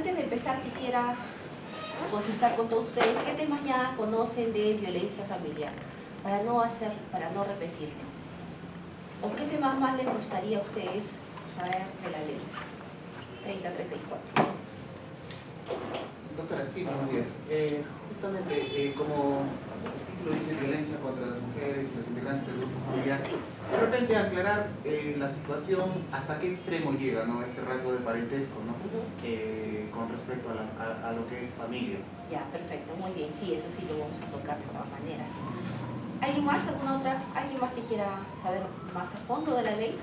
antes de empezar quisiera consultar con todos ustedes qué temas ya conocen de violencia familiar, para no repetirlo. ¿O qué temas más les gustaría a ustedes saber de la ley 30364? Doctora, sí, buenos días. Justamente, como el título dice violencia contra las mujeres y los integrantes del grupo familiar, de repente aclarar la situación, hasta qué extremo llega, ¿no?, este rasgo de parentesco, ¿no? Con respecto a lo que es familia. Ya, perfecto, muy bien, sí, eso sí lo vamos a tocar de todas maneras. ¿Alguien más, alguien más que quiera saber más a fondo de la ley?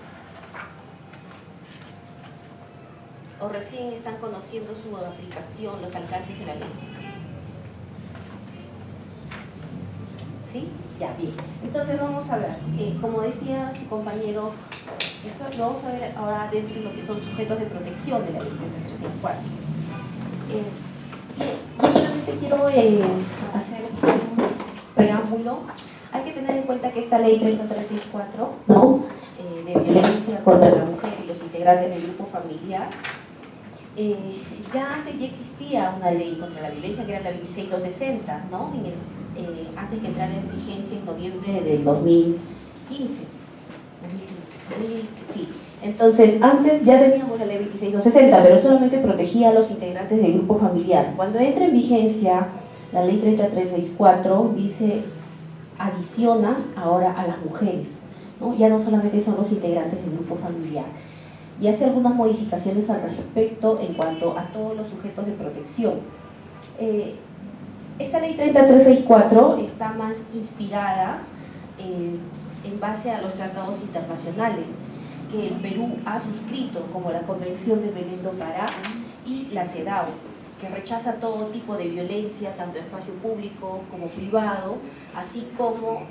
¿O recién están conociendo su aplicación, los alcances de la ley? ¿Sí? Ya, bien. Entonces vamos a ver, como decía su compañero, eso lo vamos a ver ahora dentro de lo que son sujetos de protección de la ley 30364. Yo solamente quiero hacer un preámbulo. Hay que tener en cuenta que esta ley 30364, ¿no?, de violencia contra la mujer y los integrantes del grupo familiar, ya antes ya existía una ley contra la violencia que era la 26260, ¿no?, antes que entrara en vigencia en noviembre del 2015. Sí. Entonces, antes ya teníamos la ley 26260, pero solamente protegía a los integrantes del grupo familiar. Cuando entra en vigencia la ley 30364, dice, adiciona ahora a las mujeres, ¿no? Ya no solamente son los integrantes del grupo familiar. Y hace algunas modificaciones al respecto en cuanto a todos los sujetos de protección. Esta ley 30364 está más inspirada en base a los tratados internacionales que el Perú ha suscrito, como la Convención de Belén do Pará y la CEDAW, que rechaza todo tipo de violencia, tanto en espacio público como privado, así como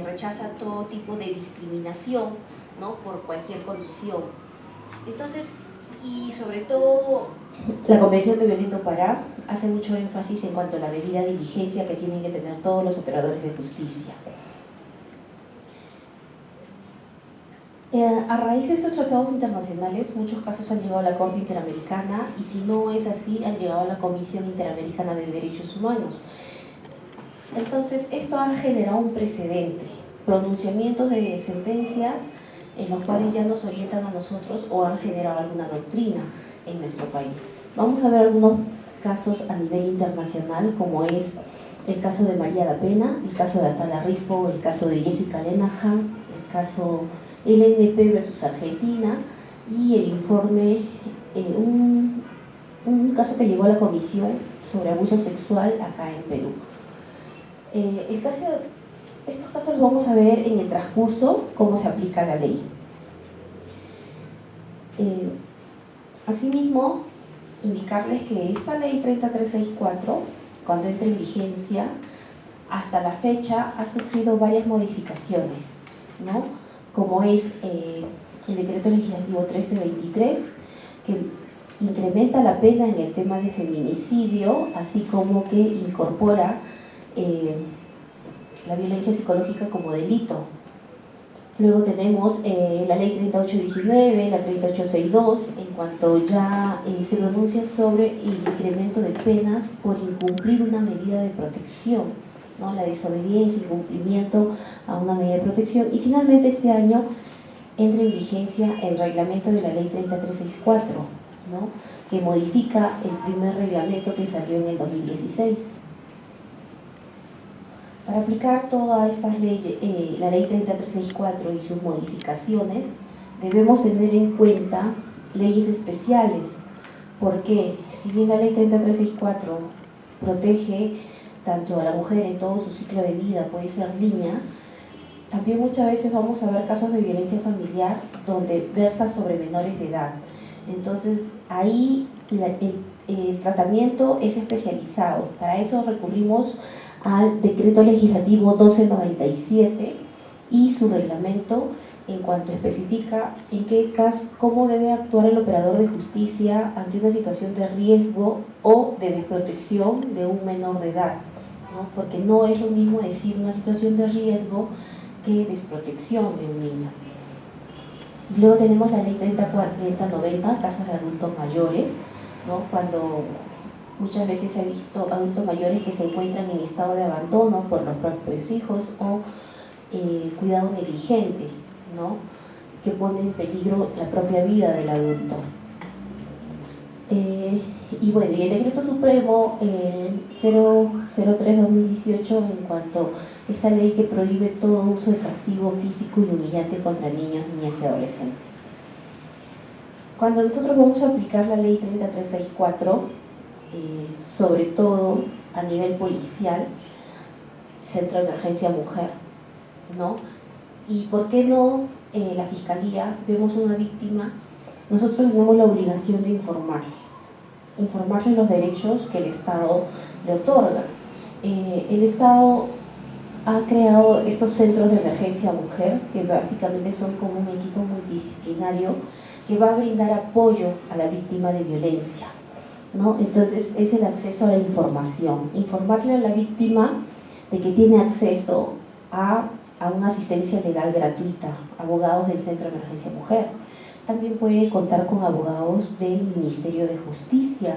rechaza todo tipo de discriminación, ¿no?, por cualquier condición. Entonces, y sobre todo, la Convención de Belén do Pará hace mucho énfasis en cuanto a la debida diligencia que tienen que tener todos los operadores de justicia. A raíz de estos tratados internacionales, muchos casos han llegado a la Corte Interamericana y si no es así, han llegado a la Comisión Interamericana de Derechos Humanos. Entonces, esto ha generado un precedente, pronunciamientos de sentencias en los cuales ya nos orientan a nosotros o han generado alguna doctrina en nuestro país. Vamos a ver algunos casos a nivel internacional, como es el caso de María da Pena, el caso de Atala Rifo, el caso de Jessica Lenahan, el caso LNP versus Argentina y el informe, un caso que llegó a la Comisión sobre abuso sexual acá en Perú. Estos casos los vamos a ver en el transcurso, cómo se aplica la ley. Asimismo, indicarles que esta ley 30364, cuando entre en vigencia, hasta la fecha ha sufrido varias modificaciones, ¿no?, como es el decreto legislativo 1323, que incrementa la pena en el tema de feminicidio, así como que incorpora la violencia psicológica como delito. Luego tenemos la ley 3819, la 3862, en cuanto ya se pronuncia sobre el incremento de penas por incumplir una medida de protección, ¿no?, la desobediencia, incumplimiento a una medida de protección. Y finalmente este año entra en vigencia el reglamento de la ley 30364, ¿no?, que modifica el primer reglamento que salió en el 2016. Para aplicar todas estas leyes, la ley 30364 y sus modificaciones, debemos tener en cuenta leyes especiales, porque si bien la ley 30364 protege tanto a la mujer en todo su ciclo de vida, puede ser niña, también muchas veces vamos a ver casos de violencia familiar donde versa sobre menores de edad. Entonces ahí el tratamiento es especializado. Para eso recurrimos al decreto legislativo 1297 y su reglamento, en cuanto especifica en qué caso, cómo debe actuar el operador de justicia ante una situación de riesgo o de desprotección de un menor de edad, ¿no?, porque no es lo mismo decir una situación de riesgo que desprotección de un niño. Luego tenemos la ley 3090, casos de adultos mayores, ¿no? Cuando muchas veces he visto adultos mayores que se encuentran en estado de abandono por los propios hijos o cuidado negligente, ¿no? Que pone en peligro la propia vida del adulto. Y bueno, y el Decreto Supremo 003/2018 en cuanto a esta ley que prohíbe todo uso de castigo físico y humillante contra niños, niñas y adolescentes. Cuando nosotros vamos a aplicar la ley 30364, sobre todo a nivel policial, Centro de Emergencia Mujer, ¿no? Y por qué no la Fiscalía, vemos una víctima, nosotros tenemos la obligación de informarle los derechos que el Estado le otorga. El Estado ha creado estos centros de emergencia mujer, que básicamente son como un equipo multidisciplinario que va a brindar apoyo a la víctima de violencia, ¿no? Entonces es el acceso a la información, informarle a la víctima de que tiene acceso a una asistencia legal gratuita, abogados del Centro de Emergencia Mujer. También puede contar con abogados del Ministerio de Justicia,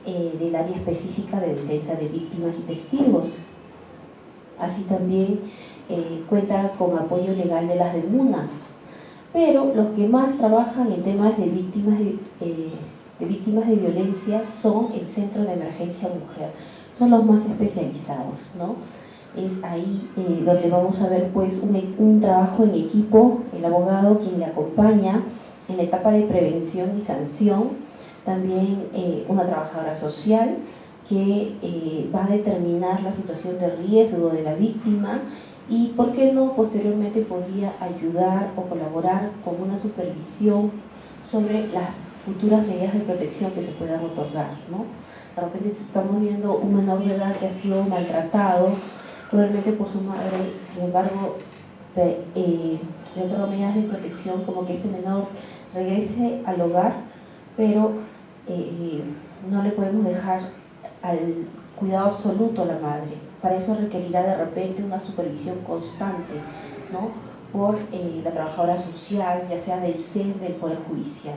del área específica de defensa de víctimas y testigos. Así también cuenta con apoyo legal de las DEMUNAS. Pero los que más trabajan en temas de víctimas de violencia son el Centro de Emergencia Mujer. Son los más especializados, ¿no? Es ahí donde vamos a ver pues un trabajo en equipo, el abogado quien le acompaña en la etapa de prevención y sanción, también una trabajadora social que va a determinar la situación de riesgo de la víctima y, ¿por qué no?, posteriormente podría ayudar o colaborar con una supervisión sobre las futuras medidas de protección que se puedan otorgar, ¿no? De repente estamos viendo un menor de edad que ha sido maltratado probablemente por su madre, sin embargo le otorga medidas de protección como que este menor regrese al hogar, pero no le podemos dejar al cuidado absoluto a la madre. Para eso requerirá de repente una supervisión constante, ¿no?, por la trabajadora social, ya sea del CEN, del Poder Judicial.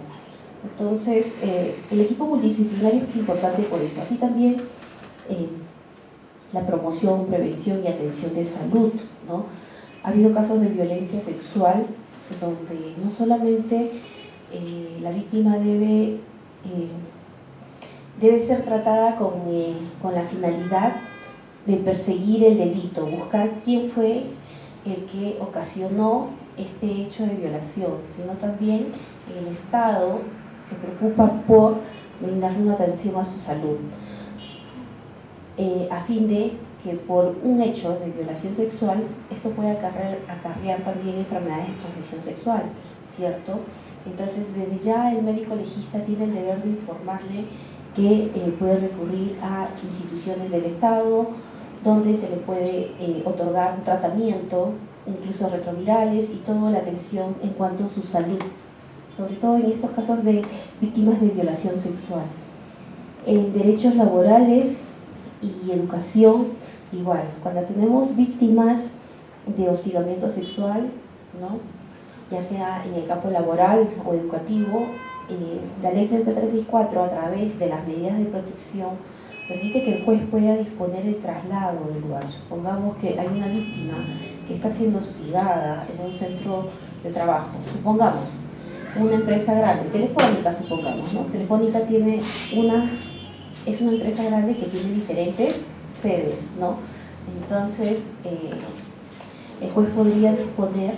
Entonces, el equipo multidisciplinario es importante por eso. Así también la promoción, prevención y atención de salud, ¿no? Ha habido casos de violencia sexual donde no solamente la víctima debe ser tratada con la finalidad de perseguir el delito, buscar quién fue el que ocasionó este hecho de violación, sino también el Estado se preocupa por brindarle una atención a su salud, a fin de que por un hecho de violación sexual esto pueda acarrear también enfermedades de transmisión sexual, ¿cierto? Entonces, desde ya el médico legista tiene el deber de informarle que puede recurrir a instituciones del Estado donde se le puede otorgar un tratamiento, incluso retrovirales y toda la atención en cuanto a su salud, sobre todo en estos casos de víctimas de violación sexual. En derechos laborales y educación, igual, cuando tenemos víctimas de hostigamiento sexual, ¿no?, ya sea en el campo laboral o educativo, la ley 3364, a través de las medidas de protección, permite que el juez pueda disponer el traslado del lugar. Supongamos que hay una víctima que está siendo hostigada en un centro de trabajo, supongamos, una empresa grande, Telefónica, supongamos, ¿no? Telefónica es una empresa grande que tiene diferentes sedes, ¿no? Entonces, el juez podría disponer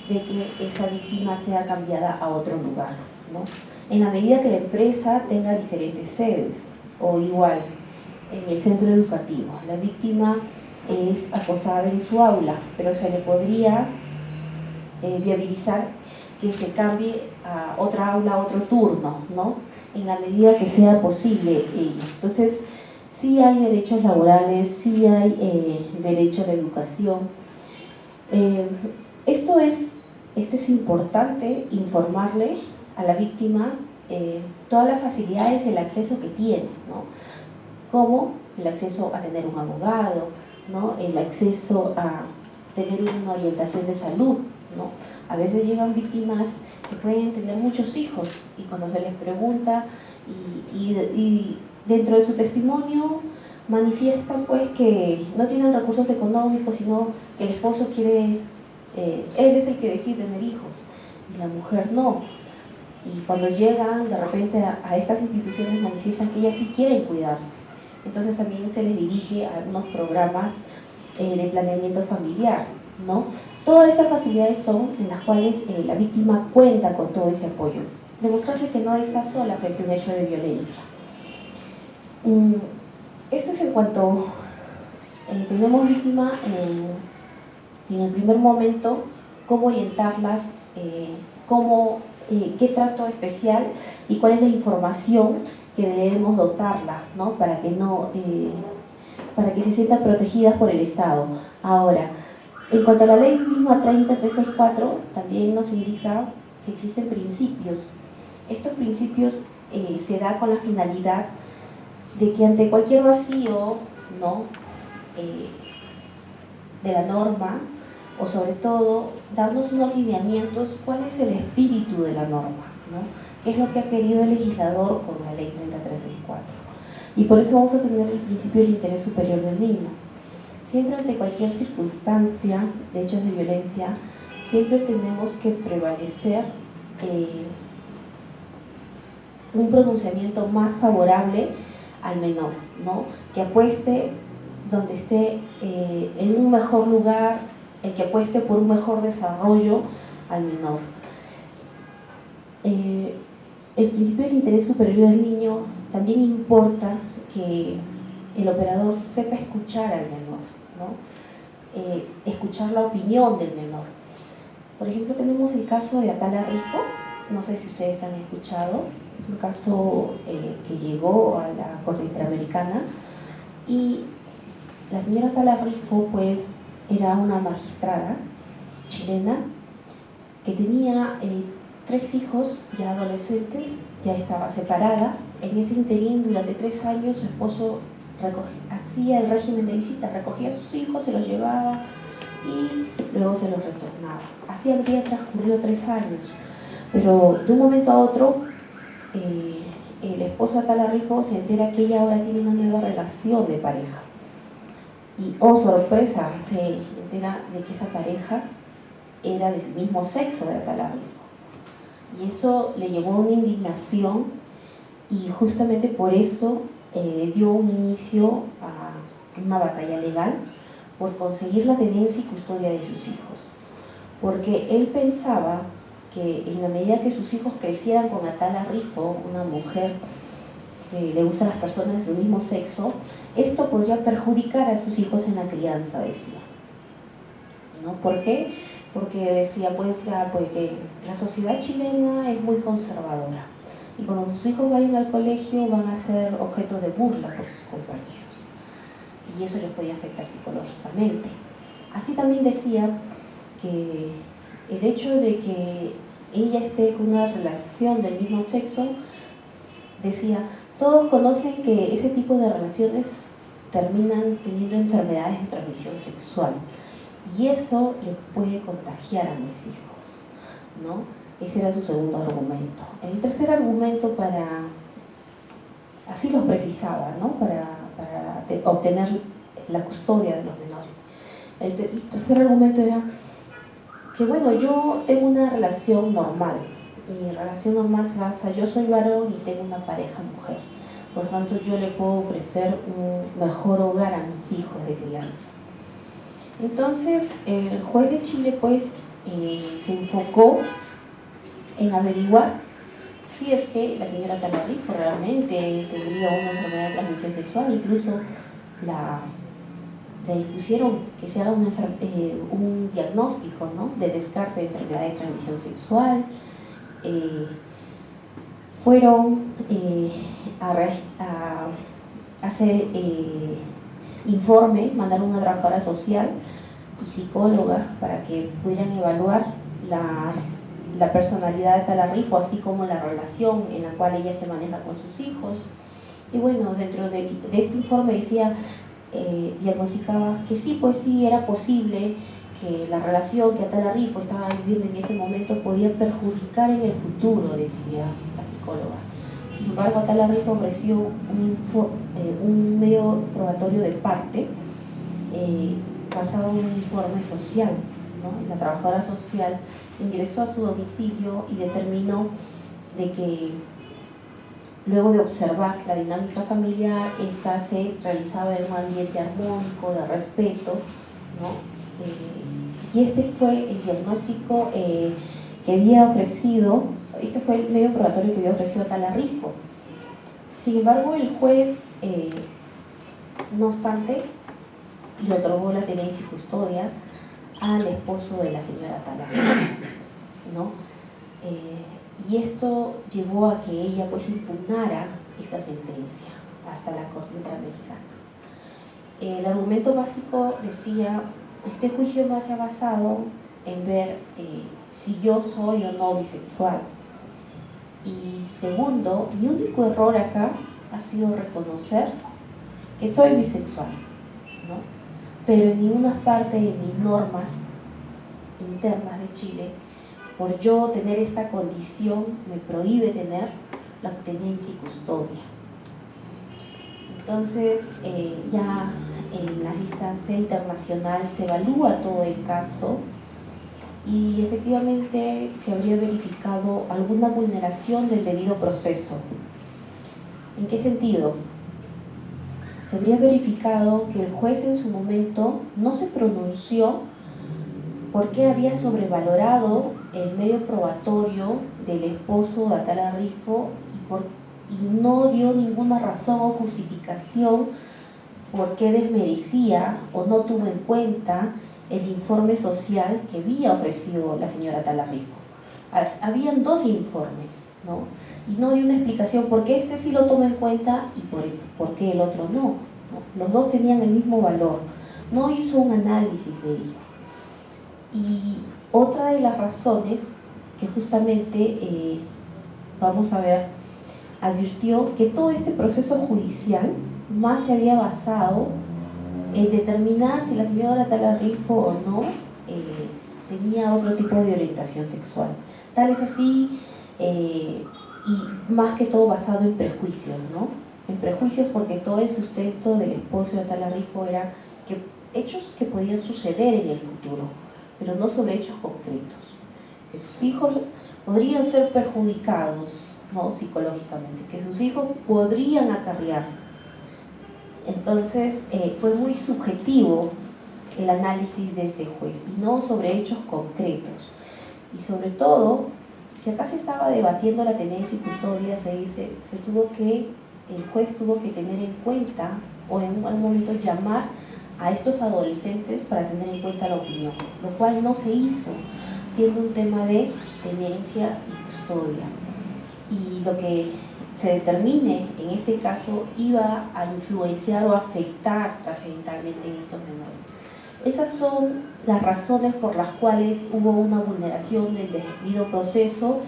de que esa víctima sea cambiada a otro lugar, ¿no? En la medida que la empresa tenga diferentes sedes, o igual, en el centro educativo, la víctima es acosada en su aula, pero se le podría viabilizar que se cambie a otra aula, a otro turno, ¿no?, en la medida que sea posible ello. Entonces, sí hay derechos laborales, sí hay derecho a la educación. Esto es importante, informarle a la víctima todas las facilidades, el acceso que tiene, ¿no?, como el acceso a tener un abogado, ¿no?, el acceso a tener una orientación de salud, ¿no? A veces llegan víctimas que pueden tener muchos hijos y cuando se les pregunta y dentro de su testimonio manifiestan pues que no tienen recursos económicos, sino que el esposo quiere, él es el que decide tener hijos y la mujer no. Y cuando llegan de repente a estas instituciones manifiestan que ellas sí quieren cuidarse. Entonces también se les dirige a unos programas de planeamiento familiar, ¿no? Todas esas facilidades son en las cuales la víctima cuenta con todo ese apoyo. Demostrarle que no está sola frente a un hecho de violencia. Esto es en cuanto tenemos víctima en el primer momento, cómo orientarlas, qué trato especial y cuál es la información que debemos dotarla, ¿no? Para que se sientan protegidas por el Estado. Ahora, en cuanto a la ley misma 30364, también nos indica que existen principios. Estos principios se dan con la finalidad de que ante cualquier vacío, ¿no? De la norma, o sobre todo darnos unos lineamientos, cuál es el espíritu de la norma, ¿no? ¿Qué es lo que ha querido el legislador con la ley 30364? Y por eso vamos a tener el principio del interés superior del niño. Siempre ante cualquier circunstancia de hechos de violencia, siempre tenemos que prevalecer un pronunciamiento más favorable al menor, ¿no? Que apueste donde esté en un mejor lugar, el que apueste por un mejor desarrollo al menor. El principio del interés superior del niño también importa que el operador sepa escuchar al menor, ¿no? Escuchar la opinión del menor. Por ejemplo, tenemos el caso de Atala Rifo, no sé si ustedes han escuchado, es un caso que llegó a la Corte Interamericana y la señora Atala Rifo pues era una magistrada chilena que tenía 3 hijos ya adolescentes, ya estaba separada. En ese interín, durante 3 años, su esposo hacía el régimen de visita, recogía a sus hijos, se los llevaba y luego se los retornaba. Así habría transcurrido 3 años, pero de un momento a otro el esposo de Atala Rifo se entera que ella ahora tiene una nueva relación de pareja y, oh sorpresa, se entera de que esa pareja era del mismo sexo de Atala Rifo, y eso le llevó a una indignación y justamente por eso dio un inicio a una batalla legal por conseguir la tenencia y custodia de sus hijos, porque él pensaba que en la medida que sus hijos crecieran con Atala Rifo, una mujer que le gustan las personas de su mismo sexo, esto podría perjudicar a sus hijos en la crianza, decía, ¿no? ¿Por qué? Porque decía pues que la sociedad chilena es muy conservadora y cuando sus hijos vayan al colegio van a ser objeto de burla por sus compañeros y eso les podía afectar psicológicamente. Así también decía que el hecho de que ella esté con una relación del mismo sexo, decía, todos conocen que ese tipo de relaciones terminan teniendo enfermedades de transmisión sexual y eso le puede contagiar a mis hijos, ¿no? Ese era su segundo argumento. El tercer argumento, así lo precisaba, ¿no? Para obtener la custodia de los menores. El tercer argumento era que, bueno, yo tengo una relación normal. Mi relación normal se basa, yo soy varón y tengo una pareja mujer. Por tanto, yo le puedo ofrecer un mejor hogar a mis hijos de crianza. Entonces, el juez de Chile, pues, se enfocó en averiguar si es que la señora Atala Rifo realmente tendría una enfermedad de transmisión sexual. Incluso le dispusieron que se haga un diagnóstico, ¿no? De descarte de enfermedad de transmisión sexual. Fueron a hacer informe, mandaron una trabajadora social y psicóloga para que pudieran evaluar la personalidad de Atala Rifo, así como la relación en la cual ella se maneja con sus hijos. Y bueno, dentro de este informe decía, diagnosticaba que sí, pues sí, era posible que la relación que Atala Rifo estaba viviendo en ese momento podía perjudicar en el futuro, decía la psicóloga. Sin embargo, Atala Rifo ofreció un medio probatorio de parte basado en un informe social, ¿no? La trabajadora social ingresó a su domicilio y determinó de que luego de observar la dinámica familiar, esta se realizaba en un ambiente armónico, de respeto, ¿no? Y este fue el diagnóstico que había ofrecido, este fue el medio probatorio que había ofrecido Atala Rifo. Sin embargo, el juez, no obstante, le otorgó la tenencia y custodia al esposo de la señora Atala Rifo, ¿no? Y esto llevó a que ella pues impugnara esta sentencia hasta la Corte Interamericana. El argumento básico decía: este juicio no se ha basado en ver si yo soy o no bisexual. Y segundo, mi único error acá ha sido reconocer que soy bisexual, ¿no? Pero en ninguna parte de mis normas internas de Chile, por yo tener esta condición, me prohíbe tener la tenencia y custodia. Entonces, ya en las instancias internacionales se evalúa todo el caso y efectivamente se habría verificado alguna vulneración del debido proceso. ¿En qué sentido? Se habría verificado que el juez en su momento no se pronunció porque había sobrevalorado el medio probatorio del esposo de Atala Rifo y no dio ninguna razón o justificación por qué desmerecía o no tuvo en cuenta el informe social que había ofrecido la señora Atala Rifo. Habían dos informes, ¿no? Y no dio una explicación por qué este sí lo toma en cuenta y por qué el otro no, ¿no? Los dos tenían el mismo valor, no hizo un análisis de ello. Y otra de las razones que justamente, vamos a ver, advirtió que todo este proceso judicial más se había basado en determinar si la señora Atala Rifo o no tenía otro tipo de orientación sexual. Tal es así, y más que todo basado en prejuicios, ¿no? En prejuicios porque todo el sustento del esposo de Atala Rifo era que hechos que podían suceder en el futuro, pero no sobre hechos concretos. Que sus hijos podrían ser perjudicados, ¿no? Psicológicamente, que sus hijos podrían acarrear. Entonces fue muy subjetivo el análisis de este juez y no sobre hechos concretos. Y sobre todo, si acá se estaba debatiendo la tenencia y custodia, el juez tuvo que tener en cuenta o en algún momento llamar a estos adolescentes para tener en cuenta la opinión, lo cual no se hizo, siendo un tema de tenencia y custodia. Y lo que se determine en este caso iba a influenciar o afectar trascendentalmente en estos menores. Esas son las razones por las cuales hubo una vulneración del debido proceso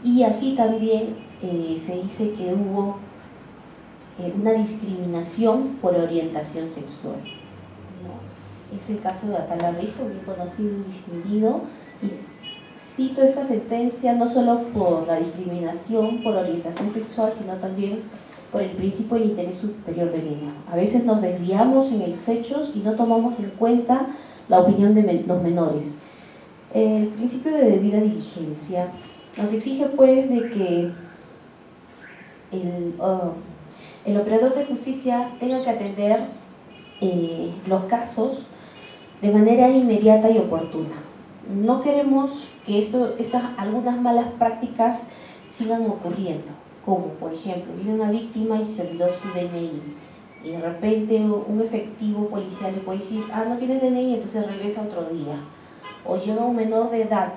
y así también se dice que hubo una discriminación por orientación sexual, ¿no? Es el caso de Atala Rifo, bien conocido y distinguido, y cito esta sentencia no solo por la discriminación por orientación sexual, sino también por el principio del interés superior del niño. A veces nos desviamos en los hechos y no tomamos en cuenta la opinión de los menores. El principio de debida diligencia nos exige pues de que el operador de justicia tenga que atender los casos de manera inmediata y oportuna. No queremos que algunas malas prácticas sigan ocurriendo, como por ejemplo, viene una víctima y se olvidó su DNI y de repente un efectivo policial le puede decir: no tienes DNI, entonces regresa otro día. O llega un menor de edad,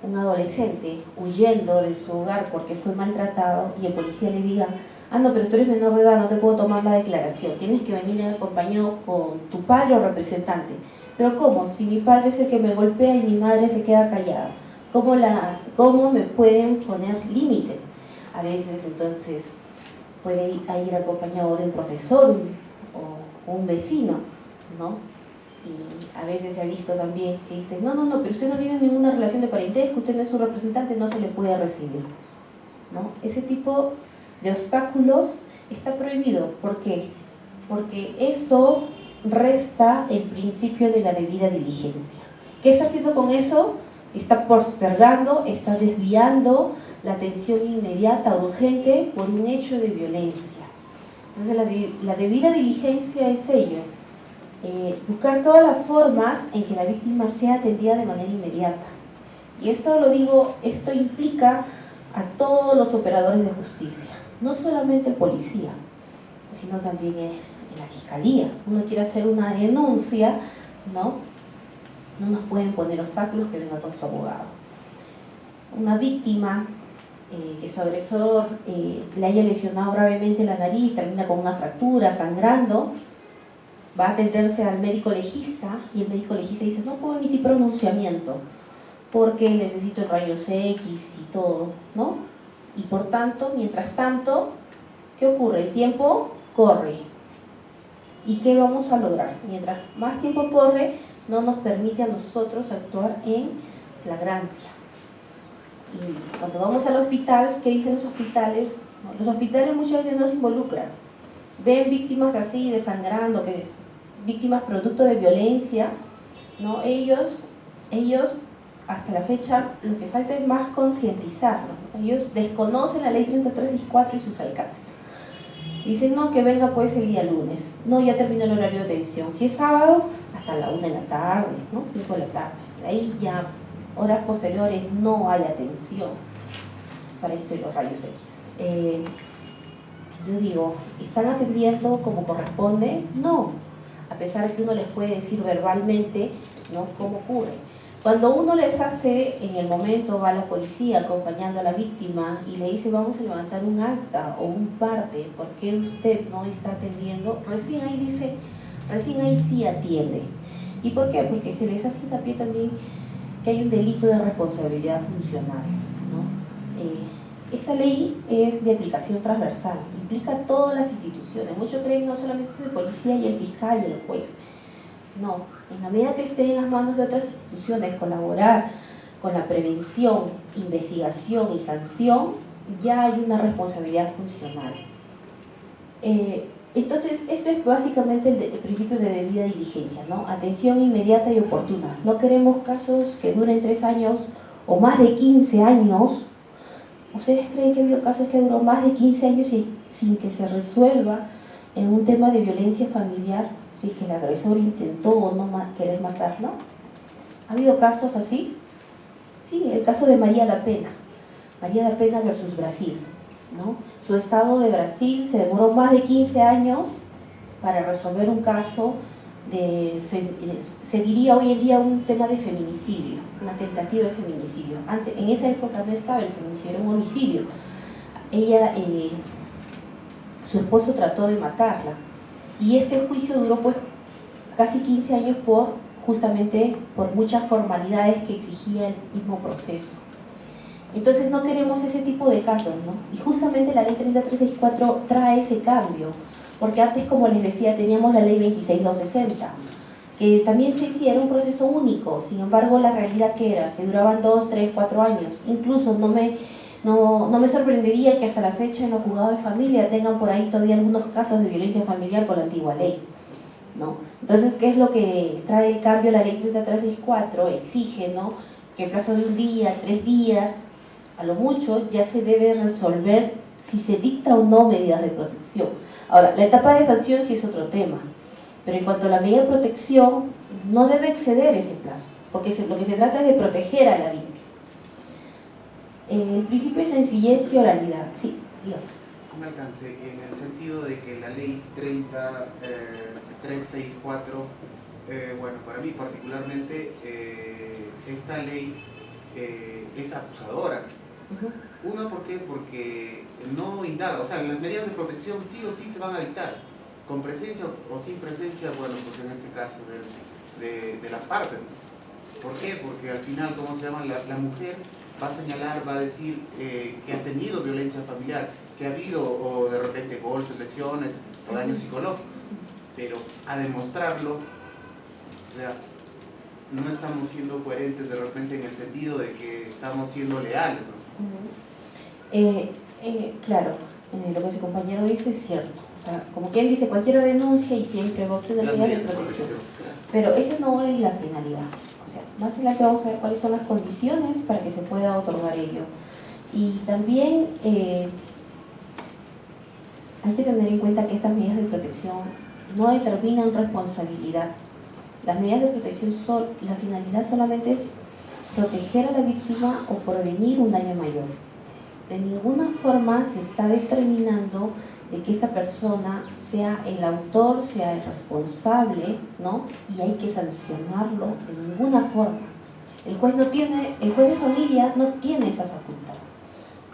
un adolescente, huyendo de su hogar porque fue maltratado y el policía le diga: no, pero tú eres menor de edad, no te puedo tomar la declaración, tienes que venir acompañado con tu padre o representante. Pero ¿cómo? Si mi padre es el que me golpea y mi madre se queda callada, ¿cómo me pueden poner límites? A veces entonces puede ir acompañado de un profesor o un vecino, ¿no? Y a veces se ha visto también que dicen: no, pero usted no tiene ninguna relación de parentesco, usted no es su representante, no se le puede recibir, ¿no? Ese tipo de obstáculos está prohibido. ¿Por qué? Porque eso resta el principio de la debida diligencia. ¿Qué está haciendo con eso? Está postergando, está desviando la atención inmediata, urgente, por un hecho de violencia. Entonces la debida diligencia es ello, buscar todas las formas en que la víctima sea atendida de manera inmediata. Y esto lo digo, esto implica a todos los operadores de justicia, no solamente el policía, sino también en la fiscalía. Uno quiere hacer una denuncia, ¿no? No nos pueden poner obstáculos, que venga con su abogado. Una víctima que su agresor le haya lesionado gravemente la nariz, termina con una fractura, sangrando, va a atenderse al médico legista y el médico legista dice: no puedo emitir pronunciamiento porque necesito el rayos X y todo, ¿no? Y por tanto, mientras tanto, ¿qué ocurre? El tiempo corre. ¿Y qué vamos a lograr? Mientras más tiempo corre, no nos permite a nosotros actuar en flagrancia. Y cuando vamos al hospital, ¿qué dicen los hospitales? Los hospitales muchas veces no se involucran. Ven víctimas así, desangrando, víctimas producto de violencia, ¿no? Ellos hasta la fecha lo que falta es más concientizarlos, ¿no? Ellos desconocen la ley 3364 y sus alcances. Dicen: no, que venga pues el día lunes. No, ya terminó el horario de atención. Si es sábado, hasta la 1 de la tarde, ¿no? 5 de la tarde. Ahí ya, horas posteriores, no hay atención para esto de los rayos X. Yo digo, ¿están atendiendo como corresponde? No. A pesar de que uno les puede decir verbalmente, ¿no?, cómo ocurre. Cuando uno les hace, en el momento va la policía acompañando a la víctima y le dice: vamos a levantar un acta o un parte, ¿por qué usted no está atendiendo? Recién ahí sí atiende. ¿Y por qué? Porque se les hace hincapié también que hay un delito de responsabilidad funcional, ¿no? Esta ley es de aplicación transversal, implica a todas las instituciones. Muchos creen no solamente es el policía y el fiscal y el juez. No, en la medida que esté en las manos de otras instituciones colaborar con la prevención, investigación y sanción, ya hay una responsabilidad funcional. Entonces, esto es básicamente el principio de debida diligencia, ¿no? Atención inmediata y oportuna. No queremos casos que duren 3 años o más de 15 años. ¿Ustedes creen que ha habido casos que duró más de 15 años sin que se resuelva en un tema de violencia familiar? Si es que el agresor intentó o no querer matarlo. ¿Ha habido casos así? Sí, el caso de María da Pena versus Brasil, ¿no? Su estado de Brasil se demoró más de 15 años para resolver un caso se diría hoy en día un tema de feminicidio, una tentativa de feminicidio. En esa época no estaba el feminicidio, era un homicidio. Su esposo trató de matarla y este juicio duró pues casi 15 años justamente por muchas formalidades que exigía el mismo proceso. Entonces no queremos ese tipo de casos, ¿no? Y justamente la ley 3364 trae ese cambio, porque antes, como les decía, teníamos la ley 26260, que también sí era un proceso único. Sin embargo, la realidad que era, que duraban 2, 3, 4 años. Incluso no me sorprendería que hasta la fecha en los juzgados de familia tengan por ahí todavía algunos casos de violencia familiar con la antigua ley, ¿no? Entonces, ¿qué es lo que trae el cambio? La ley 3364 exige, ¿no?, que en plazo de 1 día, 3 días, a lo mucho, ya se debe resolver si se dicta o no medidas de protección. Ahora, la etapa de sanción sí es otro tema, pero en cuanto a la medida de protección, no debe exceder ese plazo, porque lo que se trata es de proteger a la víctima. El principio de sencillez y oralidad, sí, dígame. Un alcance en el sentido de que la ley 364, bueno, para mí particularmente, esta ley es acusadora. Uno, ¿por qué? Porque no indaga, o sea, las medidas de protección sí o sí se van a dictar, con presencia o sin presencia, bueno, pues en este caso de las partes. ¿Por qué? Porque al final, ¿cómo se llama? La mujer va a señalar, va a decir que ha tenido violencia familiar, que ha habido o de repente golpes, lesiones o daños psicológicos, pero a demostrarlo, o sea, no estamos siendo coherentes de repente en el sentido de que estamos siendo leales, ¿no? Claro, lo que ese compañero dice es cierto. O sea, como que él dice, cualquiera denuncia y siempre va a obtener medidas de protección. Pero esa no es la finalidad. O sea, más adelante vamos a ver cuáles son las condiciones para que se pueda otorgar ello. Y también hay que tener en cuenta que estas medidas de protección no determinan responsabilidad. Las medidas de protección la finalidad solamente es proteger a la víctima o prevenir un daño mayor. De ninguna forma se está determinando de que esta persona sea el autor, sea el responsable, ¿no? Y hay que sancionarlo de ninguna forma. El juez de familia no tiene esa facultad,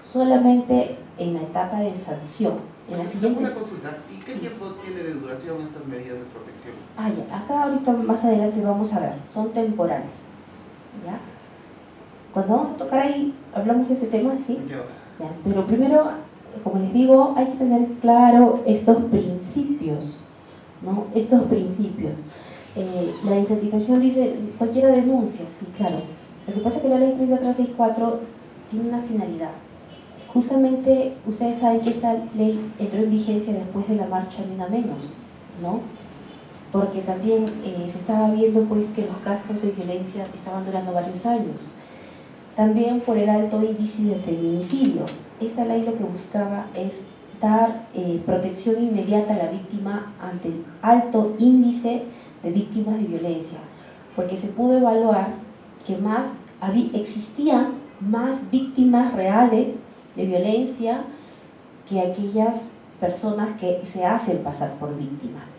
solamente en la etapa de sanción. En la siguiente... Una consulta, ¿y qué tiempo tiene de duración estas medidas de protección? Ya, acá ahorita más adelante vamos a ver, son temporales, ¿ya? Cuando vamos a tocar ahí, hablamos de ese tema, ¿sí? Ya, pero primero, como les digo, hay que tener claro estos principios, ¿no? Estos principios. La insatisfacción dice, cualquiera denuncia, sí, claro. Lo que pasa es que la ley 3364 tiene una finalidad. Justamente, ustedes saben que esta ley entró en vigencia después de la marcha Ni Una Menos, ¿no? Porque también se estaba viendo pues que los casos de violencia estaban durando varios años. También por el alto índice de feminicidio. Esta ley lo que buscaba es dar protección inmediata a la víctima ante el alto índice de víctimas de violencia, porque se pudo evaluar que existían más víctimas reales de violencia que aquellas personas que se hacen pasar por víctimas.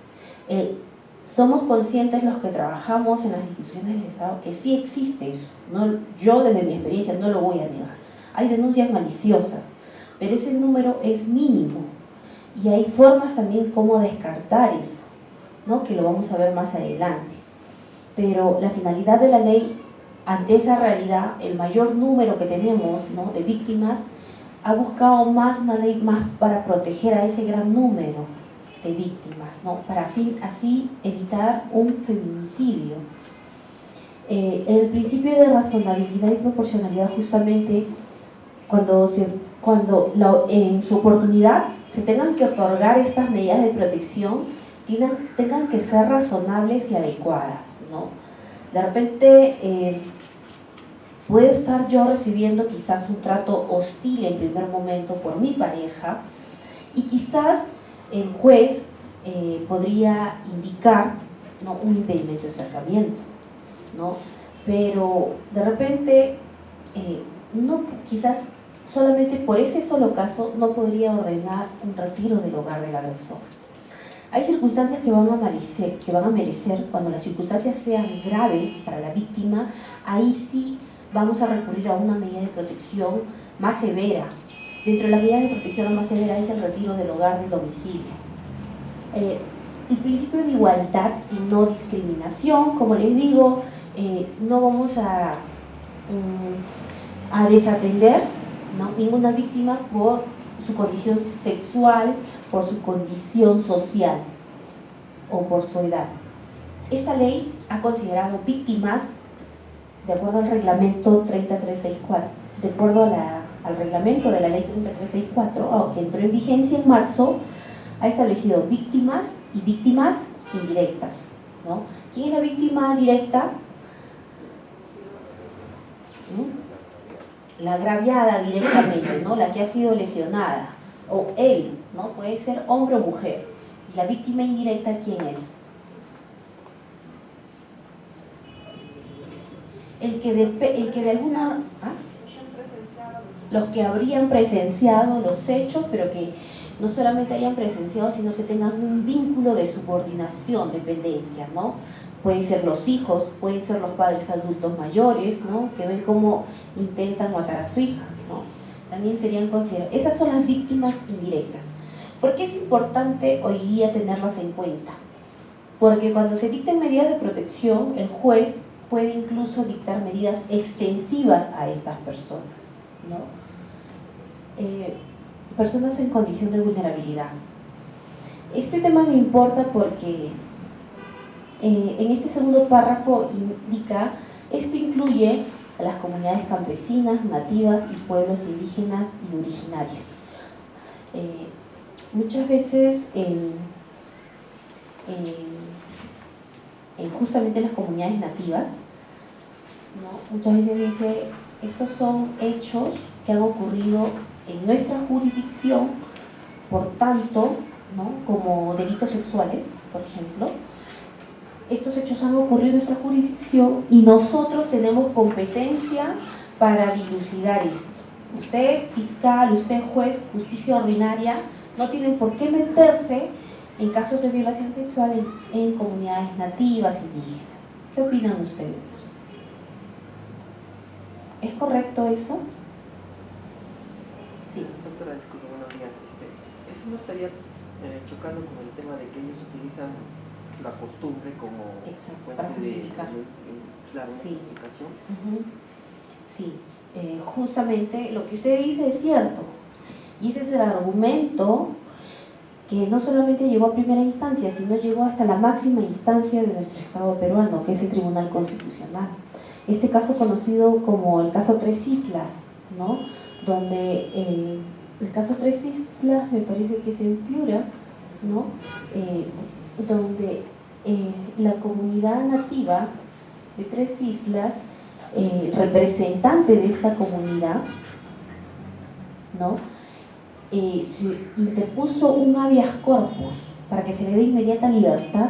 Somos conscientes los que trabajamos en las instituciones del Estado que sí existe eso. Yo desde mi experiencia no lo voy a negar. Hay denuncias maliciosas, pero ese número es mínimo y hay formas también como descartar eso, ¿no? Que lo vamos a ver más adelante. Pero la finalidad de la ley, ante esa realidad, el mayor número que tenemos, ¿no?, de víctimas, ha buscado una ley más para proteger a ese gran número de víctimas, ¿no? Para así evitar un feminicidio. El principio de razonabilidad y proporcionalidad, justamente cuando en su oportunidad se tengan que otorgar estas medidas de protección, tengan que ser razonables y adecuadas, ¿no? De repente puedo estar yo recibiendo quizás un trato hostil en primer momento por mi pareja y quizás el juez podría indicar, ¿no?, un impedimento de acercamiento, ¿no? Pero de repente, quizás solamente por ese solo caso no podría ordenar un retiro del hogar del agresor. Hay circunstancias que van a merecer, cuando las circunstancias sean graves para la víctima, ahí sí vamos a recurrir a una medida de protección más severa. Dentro de las medidas de protección más severa es el retiro del hogar del domicilio. El principio de igualdad y no discriminación, como les digo, no vamos a desatender, ¿no?, ninguna víctima por su condición sexual, por su condición social o por su edad. Esta ley ha considerado víctimas, de acuerdo al reglamento 3364, de acuerdo al reglamento de la ley 3364, que entró en vigencia en marzo, ha establecido víctimas y víctimas indirectas, ¿no? ¿Quién es la víctima directa? La agraviada directamente, ¿no?, la que ha sido lesionada, o él, ¿no?, puede ser hombre o mujer. ¿Y la víctima indirecta quién es? El que de alguna... Los que habrían presenciado los hechos, pero que no solamente hayan presenciado, sino que tengan un vínculo de subordinación, dependencia, ¿no? Pueden ser los hijos, pueden ser los padres adultos mayores, ¿no?, que ven cómo intentan matar a su hija, ¿no? También serían consideradas. Esas son las víctimas indirectas. ¿Por qué es importante hoy día tenerlas en cuenta? Porque cuando se dicten medidas de protección, el juez puede incluso dictar medidas extensivas a estas personas, ¿no? Personas en condición de vulnerabilidad. Este tema me importa porque en este segundo párrafo indica, esto incluye a las comunidades campesinas, nativas y pueblos indígenas y originarios. Muchas veces justamente en las comunidades nativas, ¿no? Muchas veces dice, estos son hechos que han ocurrido en nuestra jurisdicción, por tanto, ¿no? Como delitos sexuales, por ejemplo, estos hechos han ocurrido en nuestra jurisdicción y nosotros tenemos competencia para dilucidar esto. Usted, fiscal, usted, juez, justicia ordinaria, no tienen por qué meterse en casos de violación sexual en comunidades nativas, indígenas. ¿Qué opinan ustedes? ¿Es correcto eso? Sí. Doctora, disculpe, buenos días. Eso no estaría chocando con el tema de que ellos utilizan la costumbre como para justificar. Claro, sí. Justificación. Sí, justamente lo que usted dice es cierto. Y ese es el argumento que no solamente llegó a primera instancia, sino llegó hasta la máxima instancia de nuestro Estado peruano, que es el Tribunal Constitucional. Este caso conocido como el caso Tres Islas, ¿no? Donde el caso Tres Islas, me parece que es en Piura, ¿no? Donde la comunidad nativa de Tres Islas, representante de esta comunidad, ¿no? Se interpuso un habeas corpus para que se le dé inmediata libertad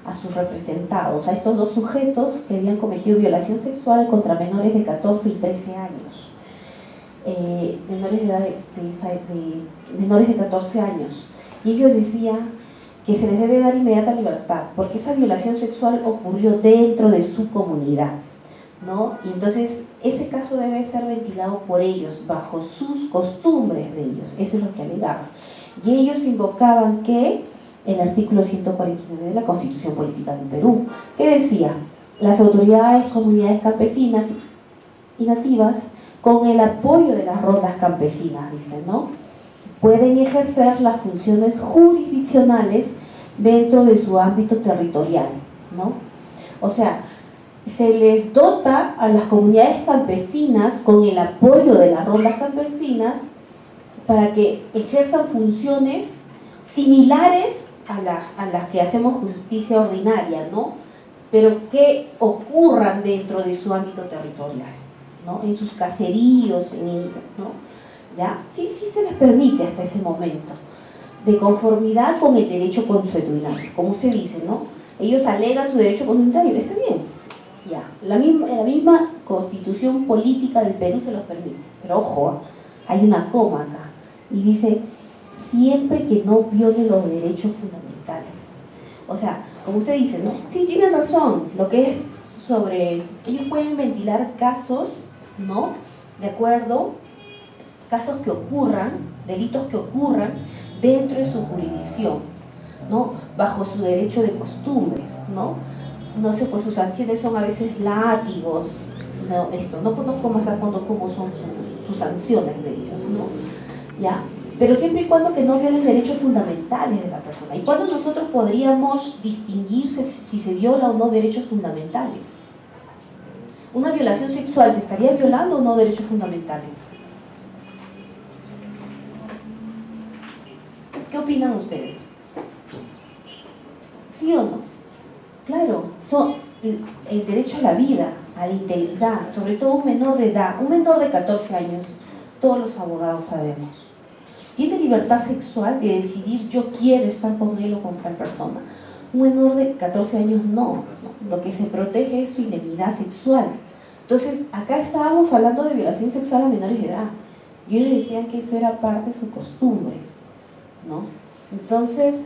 a sus representados, a estos dos sujetos que habían cometido violación sexual contra menores de 14 y 13 años, menores de edad menores de 14 años, y ellos decían que se les debe dar inmediata libertad porque esa violación sexual ocurrió dentro de su comunidad, ¿no? Y entonces ese caso debe ser ventilado por ellos, bajo sus costumbres de ellos, eso es lo que alegaban. Y ellos invocaban que el artículo 149 de la Constitución Política del Perú, que decía, las autoridades, comunidades campesinas y nativas, con el apoyo de las rondas campesinas, dicen, ¿no?, pueden ejercer las funciones jurisdiccionales dentro de su ámbito territorial, ¿no? O sea, se les dota a las comunidades campesinas con el apoyo de las rondas campesinas para que ejerzan funciones similares a las que hacemos justicia ordinaria, ¿no? Pero que ocurran dentro de su ámbito territorial, ¿no? En sus caseríos, ¿no? ¿Ya? Sí se les permite hasta ese momento, de conformidad con el derecho consuetudinario, como usted dice, ¿no? Ellos alegan su derecho consuetudinario, está bien, ya, la misma Constitución Política del Perú se los permite, pero ojo, hay una coma acá, y dice, siempre que no viole los derechos fundamentales. O sea, como usted dice, ¿no? Sí, tiene razón, lo que es sobre, ellos pueden ventilar casos, ¿no?, de acuerdo, casos que ocurran, delitos que ocurran dentro de su jurisdicción, ¿no?, bajo su derecho de costumbres, ¿no? No sé, pues sus sanciones son a veces látigos, no conozco más a fondo cómo son sus sanciones de ellos, ¿no? ¿Ya? Pero siempre y cuando que no violen derechos fundamentales de la persona. ¿Y cuándo nosotros podríamos distinguir si se viola o no derechos fundamentales? ¿Una violación sexual se estaría violando o no derechos fundamentales? ¿Qué opinan ustedes? ¿Sí o no? Claro, son el derecho a la vida, a la integridad, sobre todo un menor de edad, un menor de 14 años, todos los abogados sabemos. ¿Tiene libertad sexual de decidir yo quiero estar con él o con tal persona? Un menor de 14 años no. Lo que se protege es su integridad sexual. Entonces, acá estábamos hablando de violación sexual a menores de edad. Y ellos decían que eso era parte de sus costumbres, ¿no? Entonces,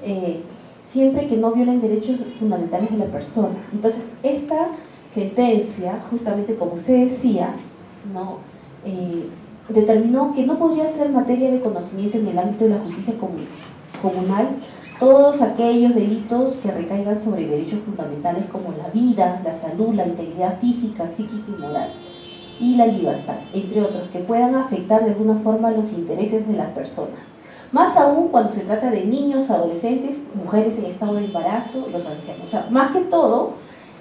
siempre que no violen derechos fundamentales de la persona. Entonces, esta sentencia, justamente como usted decía, ¿no?, determinó que no podría ser materia de conocimiento en el ámbito de la justicia comunal todos aquellos delitos que recaigan sobre derechos fundamentales como la vida, la salud, la integridad física, psíquica y moral, y la libertad, entre otros, que puedan afectar de alguna forma los intereses de las personas. Más aún cuando se trata de niños, adolescentes, mujeres en estado de embarazo, los ancianos. O sea, más que todo,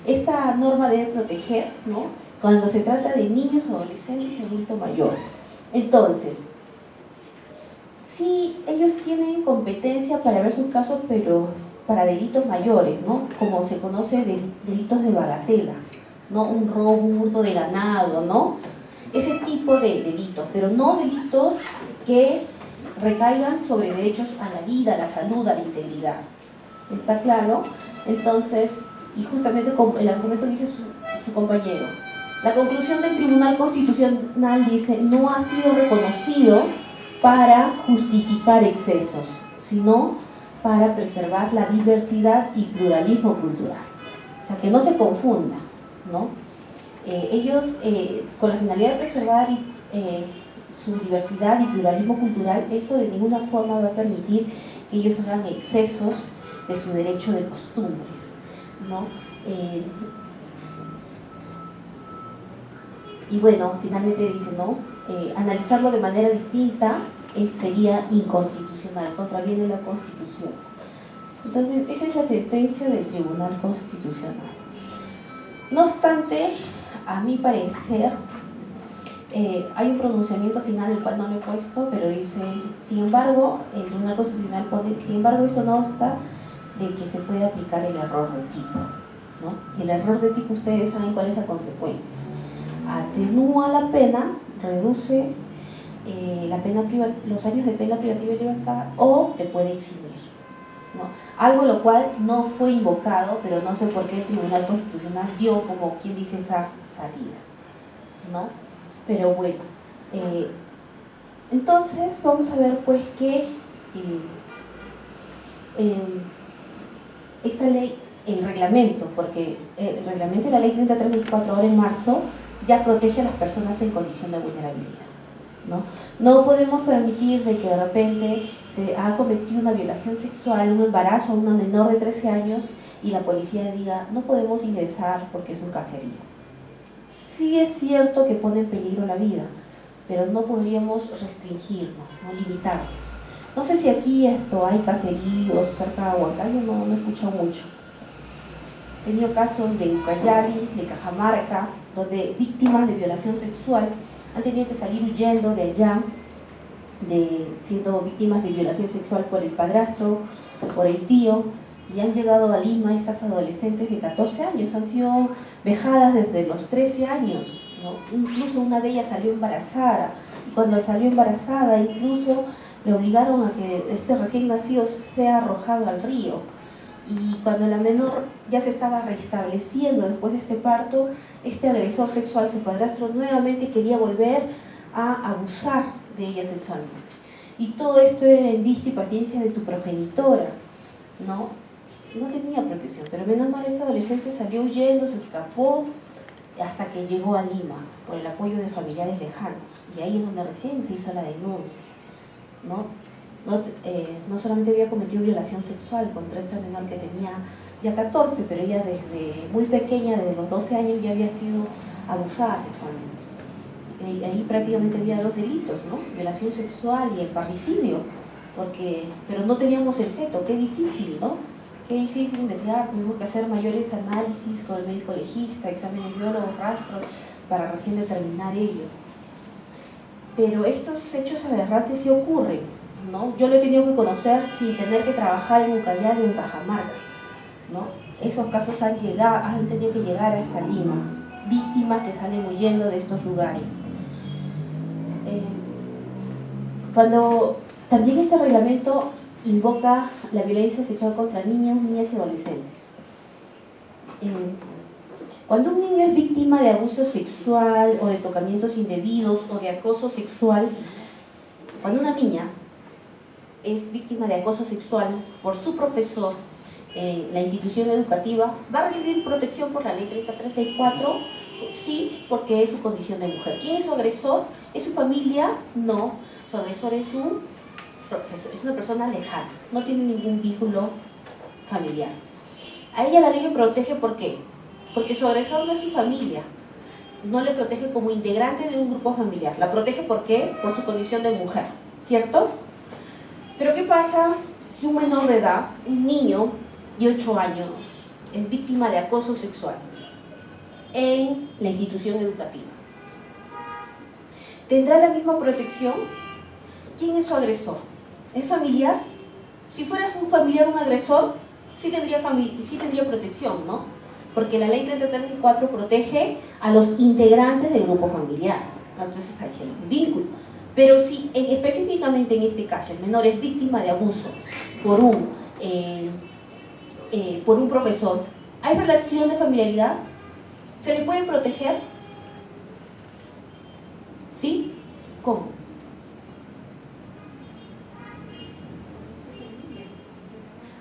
esta norma debe proteger, ¿no?, cuando se trata de niños, adolescentes y adulto mayor. Entonces, Sí, ellos tienen competencia para ver sus casos, pero para delitos mayores, ¿no? Como se conoce delitos de bagatela, ¿no? Un robo, un hurto de ganado, ¿no? Ese tipo de delitos, pero no delitos que recaigan sobre derechos a la vida, a la salud, a la integridad. ¿Está claro? Entonces, y justamente como el argumento dice su compañero, la conclusión del Tribunal Constitucional dice no ha sido reconocido para justificar excesos, sino para preservar la diversidad y pluralismo cultural. O sea, que no se confunda, ¿no? Ellos, con la finalidad de preservar su diversidad y pluralismo cultural, eso de ninguna forma va a permitir que ellos hagan excesos de su derecho de costumbres, ¿no? Y bueno, finalmente dice, ¿no? Analizarlo de manera distinta sería inconstitucional, contraviene la Constitución. Entonces, esa es la sentencia del Tribunal Constitucional. No obstante, a mi parecer, hay un pronunciamiento final, el cual no lo he puesto, pero dice, sin embargo, el Tribunal Constitucional pone, sin embargo, eso no obsta de que se puede aplicar el error de tipo, ¿no? El error de tipo, ustedes saben cuál es la consecuencia. Atenúa la pena, reduce los años de pena privativa de libertad o te puede eximir, ¿no? Algo lo cual no fue invocado, pero no sé por qué el Tribunal Constitucional dio como quien dice esa salida, ¿no? Pero bueno, entonces vamos a ver pues que esta ley, el reglamento, porque el reglamento de la ley 3364 ahora en marzo ya protege a las personas en condición de vulnerabilidad, ¿no? No podemos permitir de que de repente se ha cometido una violación sexual, un embarazo a una menor de 13 años y la policía diga no podemos ingresar porque es un caserío. Sí es cierto que pone en peligro la vida, pero no podríamos restringirnos, no limitarnos. No sé si aquí hay caseríos cerca de Huancayo, no he escuchado mucho. He tenido casos de Ucayali, de Cajamarca, donde víctimas de violación sexual han tenido que salir huyendo de allá, siendo víctimas de violación sexual por el padrastro, por el tío, y han llegado a Lima estas adolescentes de 14 años, han sido vejadas desde los 13 años, ¿no? Incluso una de ellas salió embarazada, y cuando salió embarazada incluso le obligaron a que este recién nacido sea arrojado al río. Y cuando la menor ya se estaba restableciendo después de este parto, este agresor sexual, su padrastro, nuevamente quería volver a abusar de ella sexualmente. Y todo esto era en vista y paciencia de su progenitora, ¿no? No tenía protección, pero menos mal ese adolescente salió huyendo, se escapó hasta que llegó a Lima por el apoyo de familiares lejanos. Y ahí es donde recién se hizo la denuncia, ¿no? No solamente había cometido violación sexual contra esta menor que tenía ya 14, pero ella desde muy pequeña, desde los 12 años, ya había sido abusada sexualmente. Ahí prácticamente había dos delitos, ¿no? Violación sexual y el parricidio, pero no teníamos el feto, qué difícil, ¿no? Qué difícil investigar, tuvimos que hacer mayores análisis con el médico legista, exámenes biólogos, rastros, para recién determinar ello. Pero estos hechos aberrantes sí ocurren, ¿no? Yo lo he tenido que conocer sin tener que trabajar en Ucayali o en Cajamarca, ¿no? Esos casos han tenido que llegar hasta Lima, víctimas que salen huyendo de estos lugares. Cuando también este reglamento invoca la violencia sexual contra niños, niñas y adolescentes. Cuando un niño es víctima de abuso sexual o de tocamientos indebidos o de acoso sexual, cuando una niña es víctima de acoso sexual por su profesor en la institución educativa, va a recibir protección por la ley 3364, sí, porque es su condición de mujer. ¿Quién es su agresor? ¿Es su familia? No, su agresor es un profesor, es una persona lejana, no tiene ningún vínculo familiar. A ella la ley le protege, ¿por qué? Porque su agresor no es su familia, no le protege como integrante de un grupo familiar, la protege ¿por qué? Por su condición de mujer, ¿cierto? Pero ¿qué pasa si un menor de edad, un niño de 8 años, es víctima de acoso sexual en la institución educativa? ¿Tendrá la misma protección? ¿Quién es su agresor? ¿Es familiar? Si fueras un familiar, un agresor, sí tendría protección, ¿no? Porque la ley 3364 protege a los integrantes del grupo familiar. Entonces ahí sí hay un vínculo. Pero si específicamente en este caso el menor es víctima de abuso por un profesor, ¿hay relación de familiaridad? ¿Se le puede proteger? ¿Sí? ¿Cómo?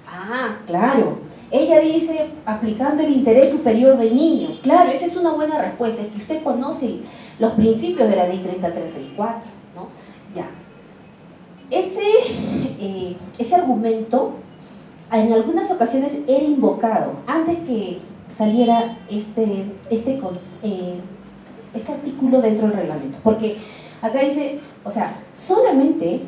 Ah, claro. Ella dice, aplicando el interés superior del niño. Claro, esa es una buena respuesta. Es que usted conoce los principios de la ley 3364, ¿no? Ya. Ese argumento en algunas ocasiones era invocado antes que saliera este artículo dentro del reglamento. Porque acá dice, o sea, solamente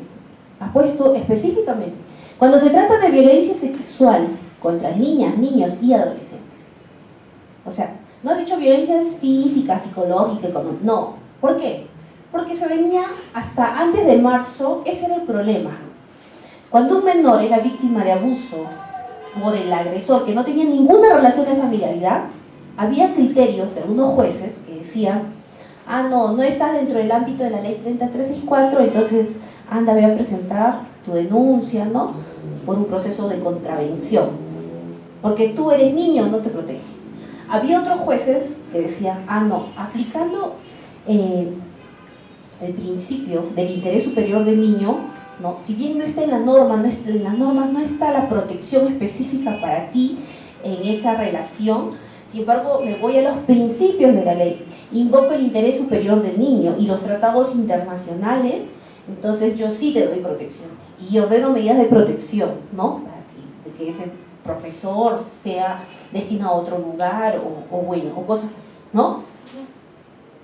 ha puesto específicamente cuando se trata de violencia sexual contra niñas, niños y adolescentes. O sea, no ha dicho violencias físicas, psicológicas, económicas, no. ¿Por qué? Porque se venía hasta antes de marzo, ese era el problema. Cuando un menor era víctima de abuso por el agresor que no tenía ninguna relación de familiaridad, había criterios de algunos jueces que decían, ah, no estás dentro del ámbito de la ley 3364, entonces anda, ve a presentar tu denuncia, ¿no? Por un proceso de contravención. Porque tú eres niño, no te protege. Había otros jueces que decían, ah, no, aplicando el principio del interés superior del niño, ¿no? Si bien no está en la norma, no está la protección específica para ti en esa relación, sin embargo, me voy a los principios de la ley, invoco el interés superior del niño y los tratados internacionales, entonces yo sí te doy protección y ordeno medidas de protección, ¿no? Para que ese profesor sea destinado a otro lugar o cosas así, ¿no?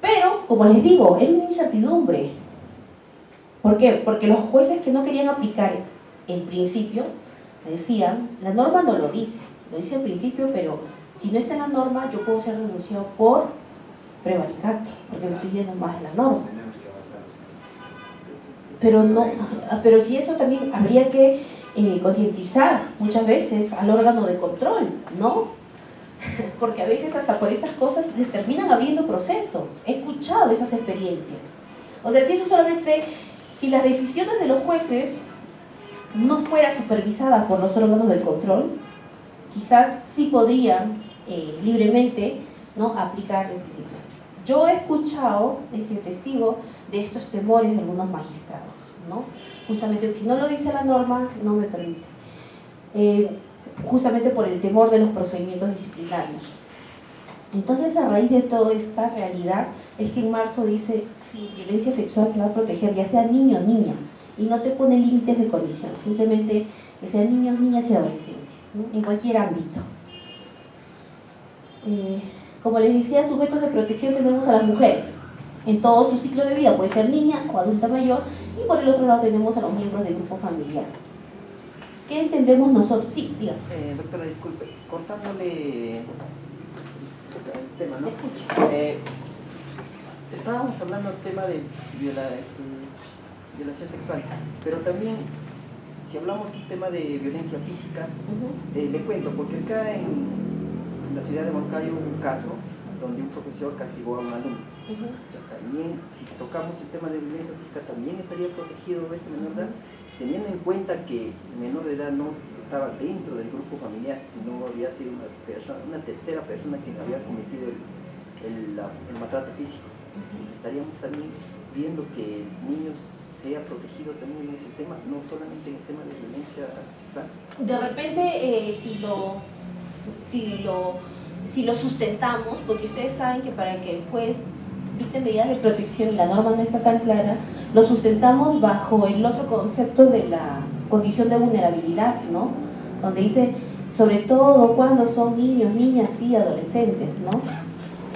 Pero, como les digo, es una incertidumbre. ¿Por qué? Porque los jueces que no querían aplicar el principio decían, la norma no lo dice el principio, pero si no está en la norma, yo puedo ser denunciado por prevaricato, porque me estoy yendo más de la norma. Pero si eso también habría que concientizar muchas veces al órgano de control, ¿no? Porque a veces hasta por estas cosas les terminan abriendo proceso. He escuchado esas experiencias. O sea, si las decisiones de los jueces no fueran supervisadas por los órganos de control, quizás sí podrían libremente, ¿no?, aplicar el principio. Yo he escuchado, he sido testigo de estos temores de algunos magistrados, ¿no? Justamente, si no lo dice la norma, no me permite. Justamente por el temor de los procedimientos disciplinarios. Entonces, a raíz de toda esta realidad, es que en marzo dice, si violencia sexual se va a proteger, ya sea niño o niña, y no te pone límites de condición, simplemente que sean niños, niñas y adolescentes, ¿no?, en cualquier ámbito. Como les decía, sujetos de protección tenemos a las mujeres, en todo su ciclo de vida, puede ser niña o adulta mayor, y por el otro lado tenemos a los miembros del grupo familiar. ¿Qué entendemos nosotros? Sí, diga. Doctora, disculpe, cortándole el tema, ¿no? Escucho. Estábamos hablando del tema de violación sexual, pero también, si hablamos del tema de violencia física, le cuento, porque acá en la ciudad de Moncayo hubo un caso donde un profesor castigó a un alumno. O sea, también, si tocamos el tema de violencia física, también estaría protegido ese menor de edad, teniendo en cuenta que el menor de edad no estaba dentro del grupo familiar, sino había sido una tercera persona quien había cometido el maltrato físico. Estaríamos también viendo que el niño sea protegido también en ese tema, no solamente en el tema de violencia sexual. De repente, si lo sustentamos, porque ustedes saben que para que el juez dicte medidas de protección y la norma no está tan clara, lo sustentamos bajo el otro concepto de la condición de vulnerabilidad, ¿no? Donde dice, sobre todo cuando son niños, niñas y adolescentes, ¿no?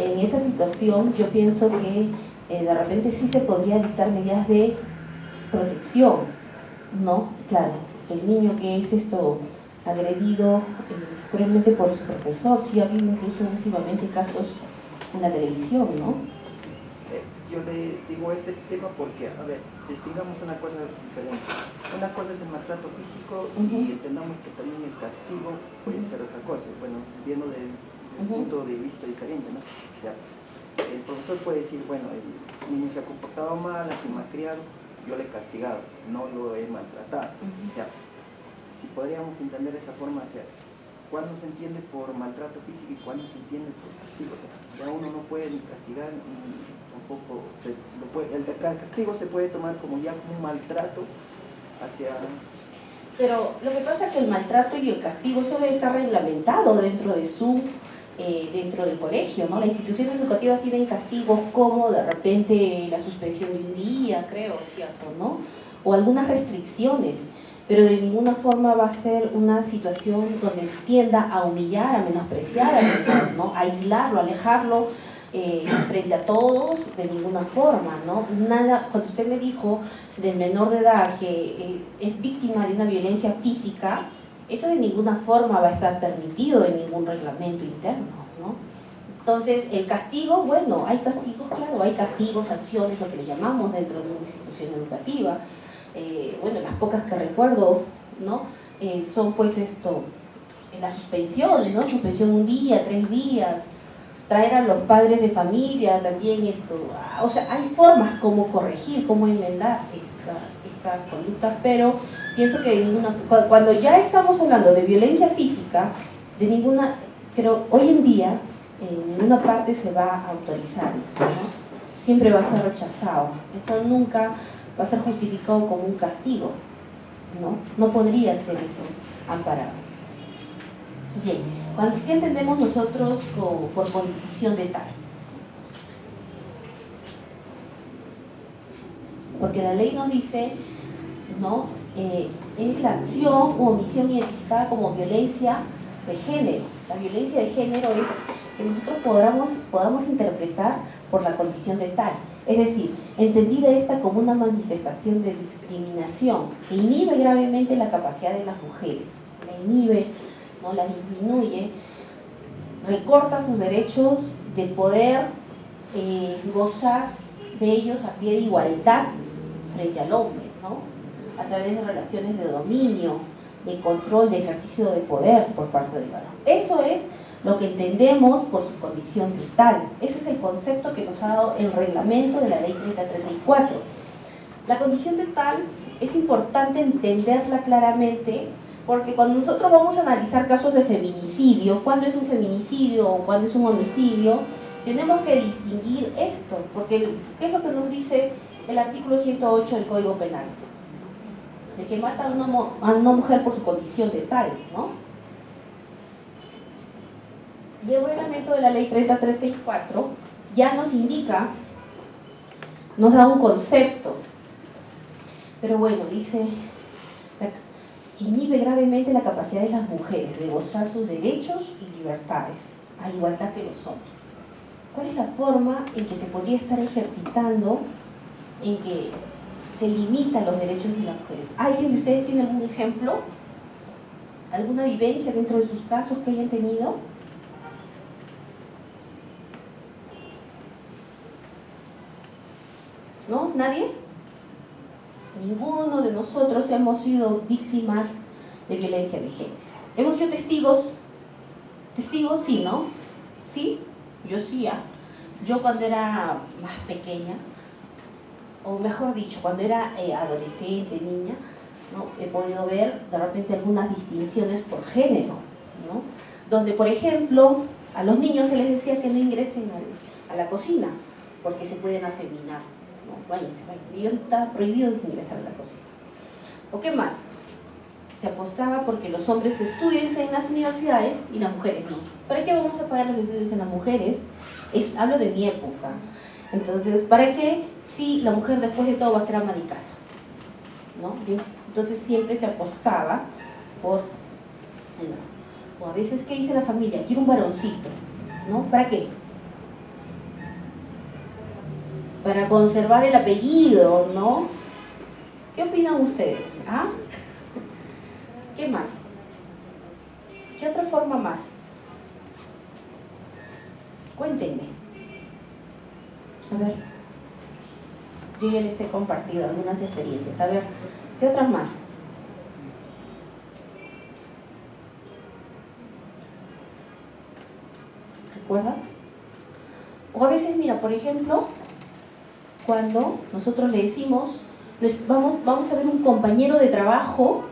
En esa situación yo pienso que de repente sí se podría dictar medidas de protección, ¿no? Claro, el niño que es agredido cruelmente por su profesor, sí ha habido incluso últimamente casos en la televisión, ¿no? yo le digo ese tema porque, a ver, distingamos una cosa diferente. Una cosa es el maltrato físico y entendamos que también el castigo puede ser otra cosa, bueno, viendo del punto de vista diferente, ¿no? O sea, el profesor puede decir, bueno, el niño se ha comportado mal, así me ha criado, yo le he castigado, no lo he maltratado. O sea, si podríamos entender esa forma, o sea, cuándo se entiende por maltrato físico y cuándo se entiende por castigo. O sea, ya uno no puede ni castigar ni tampoco lo puede, el castigo se puede tomar como ya como un maltrato hacia... Pero lo que pasa es que el maltrato y el castigo eso debe estar reglamentado dentro de dentro del colegio, ¿no? Las instituciones educativas tienen castigos como de repente la suspensión de un día, creo, ¿cierto? ¿No? O algunas restricciones, pero de ninguna forma va a ser una situación donde tienda a humillar, a menospreciar al menor, ¿no? A aislarlo, a alejarlo frente a todos, de ninguna forma, ¿no? Nada, cuando usted me dijo del menor de edad que es víctima de una violencia física, eso de ninguna forma va a estar permitido en ningún reglamento interno, ¿no? Entonces, el castigo, bueno, hay castigos, claro, hay castigos, sanciones, lo que le llamamos dentro de una institución educativa. Bueno, las pocas que recuerdo, ¿no? Son pues las suspensiones, ¿no? Suspensión 1 día, 3 días, traer a los padres de familia también o sea, hay formas como corregir, como enmendar esta conducta, pero pienso que cuando ya estamos hablando de violencia física, pero hoy en día en ninguna parte se va a autorizar eso, ¿no? Siempre va a ser rechazado, eso nunca va a ser justificado como un castigo, ¿no? No podría ser eso amparado. Bien, ¿qué entendemos nosotros por condición de tal? Porque la ley nos dice, ¿no? Es la acción u omisión identificada como violencia de género. La violencia de género es que nosotros podamos interpretar por la condición de tal. Es decir, entendida esta como una manifestación de discriminación que inhibe gravemente la capacidad de las mujeres, la inhibe, ¿no? La disminuye, recorta sus derechos de poder gozar de ellos a pie de igualdad frente al hombre, ¿no? A través de relaciones de dominio, de control, de ejercicio de poder por parte del varón. Eso es lo que entendemos por su condición de tal. Ese es el concepto que nos ha dado el reglamento de la ley 3364. La condición de tal es importante entenderla claramente porque cuando nosotros vamos a analizar casos de feminicidio, cuándo es un feminicidio o cuándo es un homicidio, tenemos que distinguir esto, porque ¿qué es lo que nos dice el artículo 108 del Código Penal? El que mata a una mujer por su condición de tal, ¿no? Y el reglamento de la ley 3364 ya nos indica, nos da un concepto, pero bueno, dice que inhibe gravemente la capacidad de las mujeres de gozar sus derechos y libertades, a igualdad que los hombres. ¿Cuál es la forma en que se podría estar ejercitando, en que se limitan los derechos de las mujeres? ¿Alguien de ustedes tiene algún ejemplo? ¿Alguna vivencia dentro de sus casos que hayan tenido? ¿No? ¿Nadie? Ninguno de nosotros hemos sido víctimas de violencia de género. ¿Hemos sido testigos? ¿Testigos? Sí, ¿no? ¿Sí? Yo sí, ¿ah? Yo cuando era más pequeña, o mejor dicho, cuando era adolescente, niña, ¿no? He podido ver de repente algunas distinciones por género, ¿no? Donde, por ejemplo, a los niños se les decía que no ingresen a la cocina, porque se pueden afeminar. No, váyanse. Y está prohibido ingresar a la cocina. ¿O qué más? Se apostaba porque los hombres estudian en las universidades y las mujeres no. ¿Para qué vamos a pagar los estudios en las mujeres? Hablo de mi época. Entonces, ¿para qué? Si la mujer después de todo va a ser ama de casa, ¿no? Entonces siempre se apostaba por... O a veces, ¿qué dice la familia? Quiero un varoncito, ¿no? ¿Para qué? Para conservar el apellido, ¿no? ¿Qué opinan ustedes? ¿Ah? ¿Qué más? ¿Qué otra forma más? Cuéntenme. A ver. yo ya les he compartido algunas experiencias. A ver, ¿qué otras más? ¿Recuerda? O a veces, mira, por ejemplo, cuando nosotros le decimos, vamos a ver un compañero de trabajo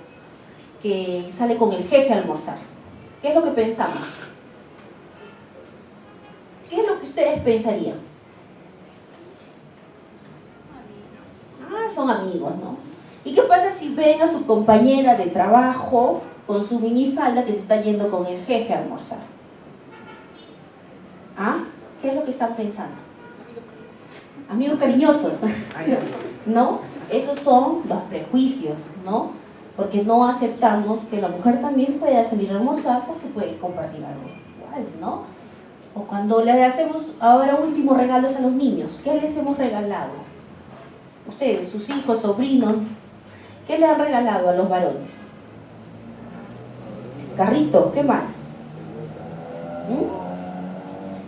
que sale con el jefe a almorzar. ¿Qué es lo que pensamos? ¿Qué es lo que ustedes pensarían? Son amigos, ¿no? ¿Y qué pasa si ven a su compañera de trabajo con su minifalda que se está yendo con el jefe a almorzar? ¿Ah? ¿Qué es lo que están pensando? Amigos cariñosos, ¿no? Esos son los prejuicios, ¿no? Porque no aceptamos que la mujer también pueda salir a almorzar porque puede compartir algo igual, ¿no? O cuando le hacemos ahora últimos regalos a los niños, ¿qué les hemos regalado? Ustedes, sus hijos, sobrinos, ¿qué le han regalado a los varones? Carritos, ¿qué más?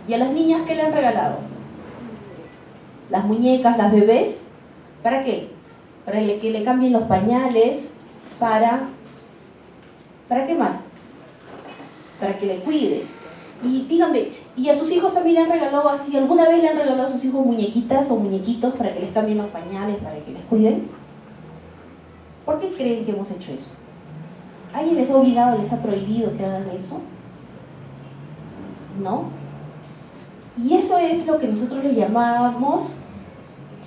¿Y a las niñas qué le han regalado? Las muñecas, las bebés, ¿para qué? Para que le cambien los pañales, ¿para qué más? Para que le cuide. Y díganme, ¿y a sus hijos también le han regalado así? ¿Alguna vez le han regalado a sus hijos muñequitas o muñequitos para que les cambien los pañales, para que les cuiden? ¿Por qué creen que hemos hecho eso? ¿Alguien les ha obligado, les ha prohibido que hagan eso? ¿No? Y eso es lo que nosotros le llamamos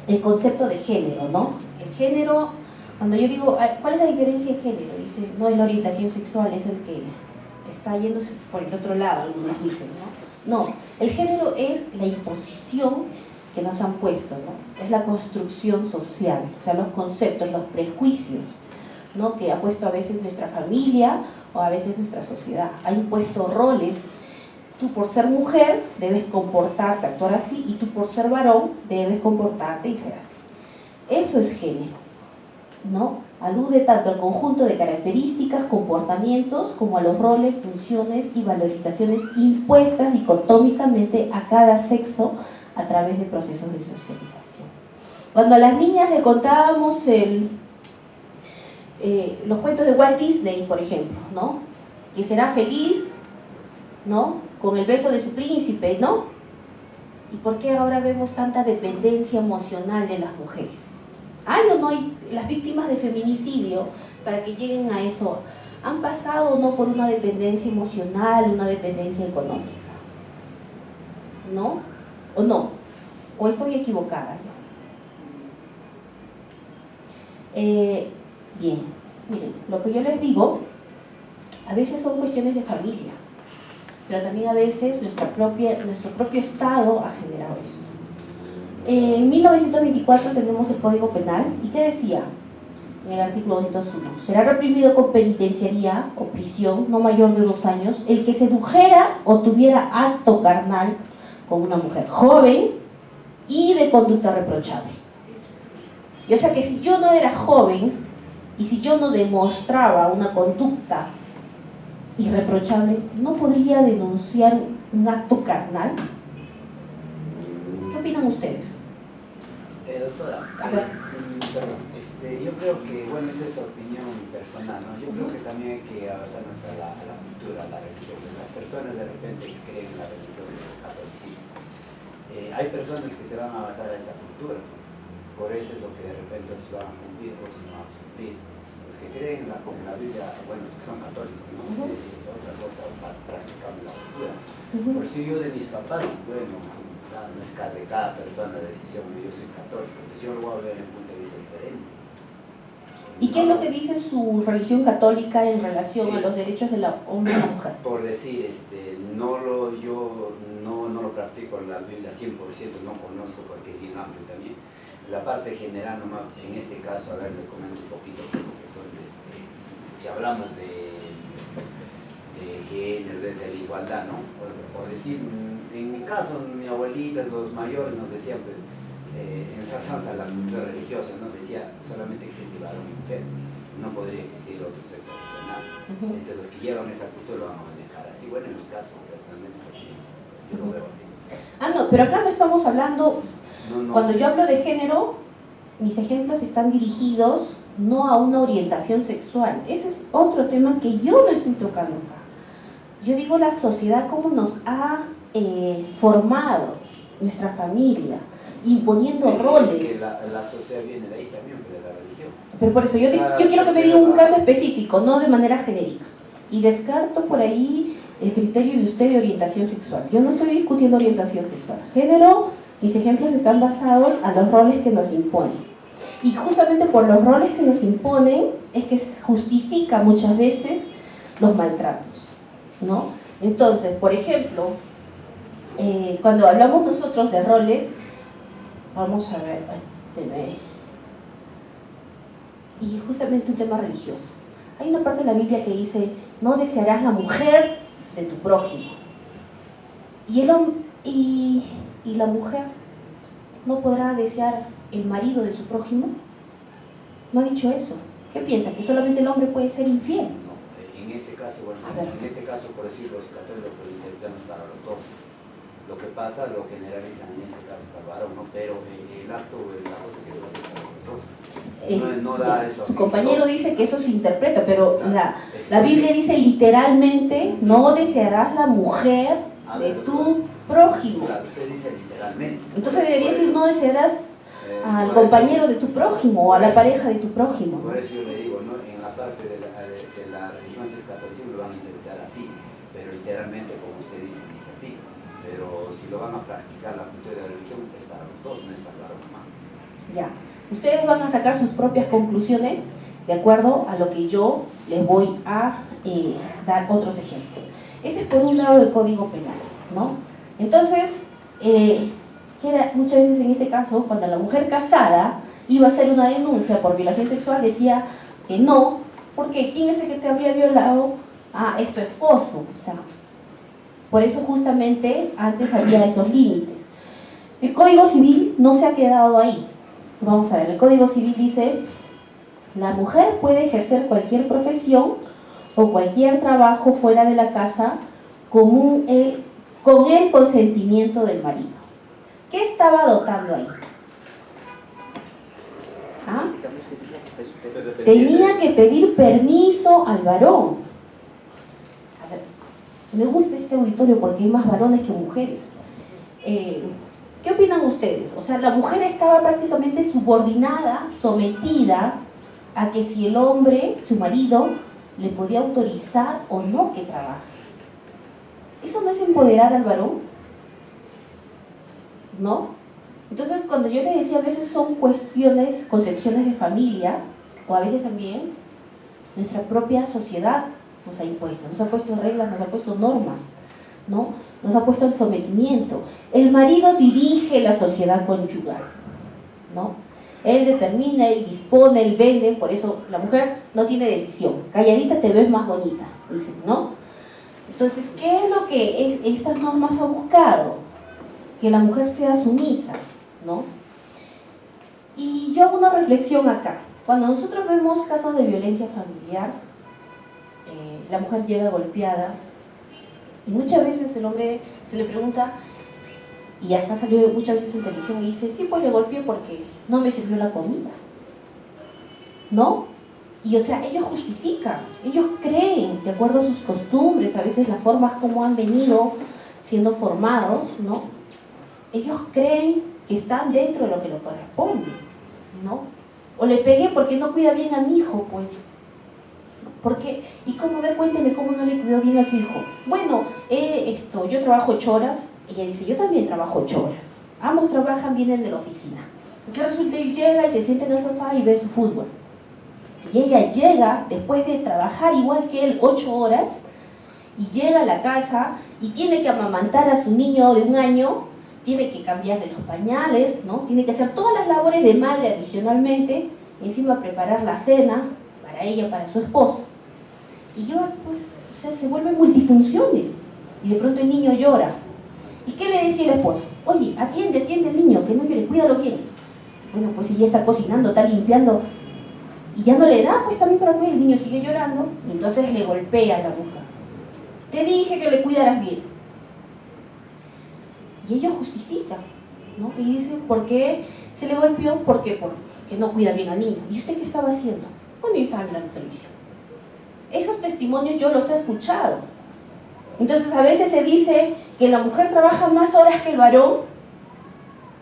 el concepto de género, ¿no? El género, cuando yo digo, ¿cuál es la diferencia de género? Dice, no es la orientación sexual, es el que está yéndose por el otro lado, algunos dicen, ¿no? No, el género es la imposición que nos han puesto, ¿no? Es la construcción social, o sea, los conceptos, los prejuicios, ¿no? Que ha puesto a veces nuestra familia o a veces nuestra sociedad. Ha impuesto roles. Tú por ser mujer debes comportarte, actuar así, y tú por ser varón debes comportarte y ser así. Eso es género, ¿no? Alude tanto al conjunto de características, comportamientos, como a los roles, funciones y valorizaciones impuestas dicotómicamente a cada sexo a través de procesos de socialización. Cuando a las niñas le contábamos los cuentos de Walt Disney, por ejemplo, ¿no? Que será feliz, ¿no? Con el beso de su príncipe, ¿no? ¿Y por qué ahora vemos tanta dependencia emocional de las mujeres? ¿Hay o no hay las víctimas de feminicidio para que lleguen a eso? ¿Han pasado o no por una dependencia emocional, una dependencia económica? ¿No? ¿O no? ¿O estoy equivocada? Bien, miren, lo que yo les digo, a veces son cuestiones de familia, pero también a veces nuestro propio Estado ha generado esto. En 1924 tenemos el Código Penal, ¿y qué decía? En el artículo 201, será reprimido con penitenciaría o prisión no mayor de 2 años el que sedujera o tuviera acto carnal con una mujer joven y de conducta reprochable. Y o sea que si yo no era joven y si yo no demostraba una conducta irreprochable, ¿no podría denunciar un acto carnal? ¿Qué opinan ustedes? Doctora, perdón, yo creo que, bueno, esa es opinión personal, ¿no? Yo creo que también hay que basarnos a la cultura, a la religión. Las personas de repente que creen en la religión del catolicismo. Hay personas que se van a basar a esa cultura, por eso es lo que de repente otros van a cumplir, otros no van a cumplir. Los que creen en la Biblia, bueno, que son católicos, ¿no? Otra cosa para practicar la cultura. Por si yo de mis papás, bueno, no es de cada persona la decisión, yo soy católico, entonces yo lo voy a ver en un punto de vista diferente. ¿Y qué es lo que dice su religión católica en relación a los derechos de la hombre y la mujer? Por decir, yo no lo practico en la Biblia 100%, no conozco porque es bien amplio también. La parte general, nomás, en este caso, a ver, le comento un poquito, porque son, si hablamos de género, de la igualdad, ¿no? Por decir, en mi caso, mi abuelita, los mayores nos decían, pues, si nos pasamos a la cultura religiosa, nos decía, solamente existe varón y mujer, no podría existir otro sexo adicional. Entonces los que llevan esa cultura lo van a manejar así. Bueno, en mi caso, personalmente es así, yo lo veo así. No, pero acá no estamos hablando, cuando yo hablo de género, mis ejemplos están dirigidos no a una orientación sexual. Ese es otro tema que yo no estoy tocando acá. Yo digo la sociedad cómo nos ha formado, nuestra familia, imponiendo Pero roles. Es que la sociedad viene de ahí también, de la religión. Pero por eso yo quiero que me diga un caso específico, no de manera genérica. Y descarto por ahí el criterio de usted de orientación sexual. Yo no estoy discutiendo orientación sexual. Género, mis ejemplos están basados a los roles que nos imponen. Y justamente por los roles que nos imponen es que justifica muchas veces los maltratos, ¿no? Entonces, por ejemplo, cuando hablamos nosotros de roles, vamos a ver, y justamente un tema religioso. Hay una parte de la Biblia que dice, no desearás la mujer de tu prójimo. Y la mujer no podrá desear el marido de su prójimo. No ha dicho eso. ¿Qué piensa? ¿Que solamente el hombre puede ser infiel? No, en ese caso, bueno, en este caso, por decir, los católicos lo interpretamos para los dos. Lo que pasa, lo generalizan en este caso para el varón, ¿no? Pero el acto, la cosa que se va a hacer para los dos. No da eso. Su compañero dice que eso se interpreta, pero la Biblia dice literalmente, no desearás la mujer de tu prójimo. Claro, usted dice literalmente. Entonces debería decir, no desearás al compañero de tu prójimo o a la pareja de tu prójimo. Por eso yo le digo, ¿no? En la parte de la religión, si es catolicismo, lo van a interpretar así, pero literalmente, como usted dice así. Pero si lo van a practicar, la cultura de la religión es para los dos, no es para la romana. Ya. Ustedes van a sacar sus propias conclusiones de acuerdo a lo que yo les voy a dar otros ejemplos. Ese es por un lado el Código Penal, ¿no? Entonces, que era muchas veces en este caso, cuando la mujer casada iba a hacer una denuncia por violación sexual, decía que no, porque ¿quién es el que te habría violado? Ah, es tu esposo. O sea, por eso justamente antes había esos límites. El Código Civil no se ha quedado ahí. Vamos a ver, el Código Civil dice, la mujer puede ejercer cualquier profesión o cualquier trabajo fuera de la casa con el consentimiento del marido. ¿Qué estaba dotando ahí? ¿Ah? Tenía que pedir permiso al varón. A ver, me gusta este auditorio porque hay más varones que mujeres. ¿Qué opinan ustedes? O sea, la mujer estaba prácticamente subordinada, sometida a que si el hombre, su marido, le podía autorizar o no que trabaje. ¿Eso no es empoderar al varón? ¿No? Entonces, cuando yo les decía, a veces son cuestiones, concepciones de familia, o a veces también nuestra propia sociedad nos ha impuesto, nos ha puesto reglas, nos ha puesto normas, ¿no? Nos ha puesto el sometimiento. El marido dirige la sociedad conyugal, ¿no? Él determina, él dispone, él vende, por eso la mujer no tiene decisión. Calladita te ves más bonita, dicen, ¿no? Entonces, ¿qué es lo que estas normas han buscado? Que la mujer sea sumisa, ¿no? Y yo hago una reflexión acá. Cuando nosotros vemos casos de violencia familiar, la mujer llega golpeada, y muchas veces el hombre se le pregunta, y hasta salió muchas veces en televisión y dice, sí, pues le golpeé porque no me sirvió la comida, ¿no? Y o sea, ellos justifican, ellos creen, de acuerdo a sus costumbres, a veces las formas como han venido siendo formados, ¿no? Ellos creen que están dentro de lo que le corresponde, ¿no? O le pegué porque no cuida bien a mi hijo, pues. Porque, y cómo, a ver, cuénteme cómo no le cuidó bien a su hijo. Bueno, yo trabajo 8 horas, ella dice, yo también trabajo 8 horas. Ambos trabajan, vienen de la oficina. ¿Qué resulta? Él llega y se sienta en el sofá y ve su fútbol. Y ella llega, después de trabajar igual que él 8 horas, y llega a la casa y tiene que amamantar a su niño de 1 año, tiene que cambiarle los pañales, ¿no? Tiene que hacer todas las labores de madre adicionalmente, y encima preparar la cena para ella, para su esposo. Y yo, pues, o sea, se vuelven multifunciones. Y de pronto el niño llora. ¿Y qué le decía el esposo? Oye, atiende al niño, que no llore, cuídalo bien. Bueno, pues si ya está cocinando, está limpiando, y ya no le da, pues también para cuidar, el niño sigue llorando, y entonces le golpea a la mujer. Te dije que le cuidaras bien. Y ellos justifican, ¿no? Y dicen, ¿por qué se le golpeó? Porque que no cuida bien al niño. ¿Y usted qué estaba haciendo? Bueno, yo estaba mirando televisión. Esos testimonios yo los he escuchado. Entonces a veces se dice que la mujer trabaja más horas que el varón.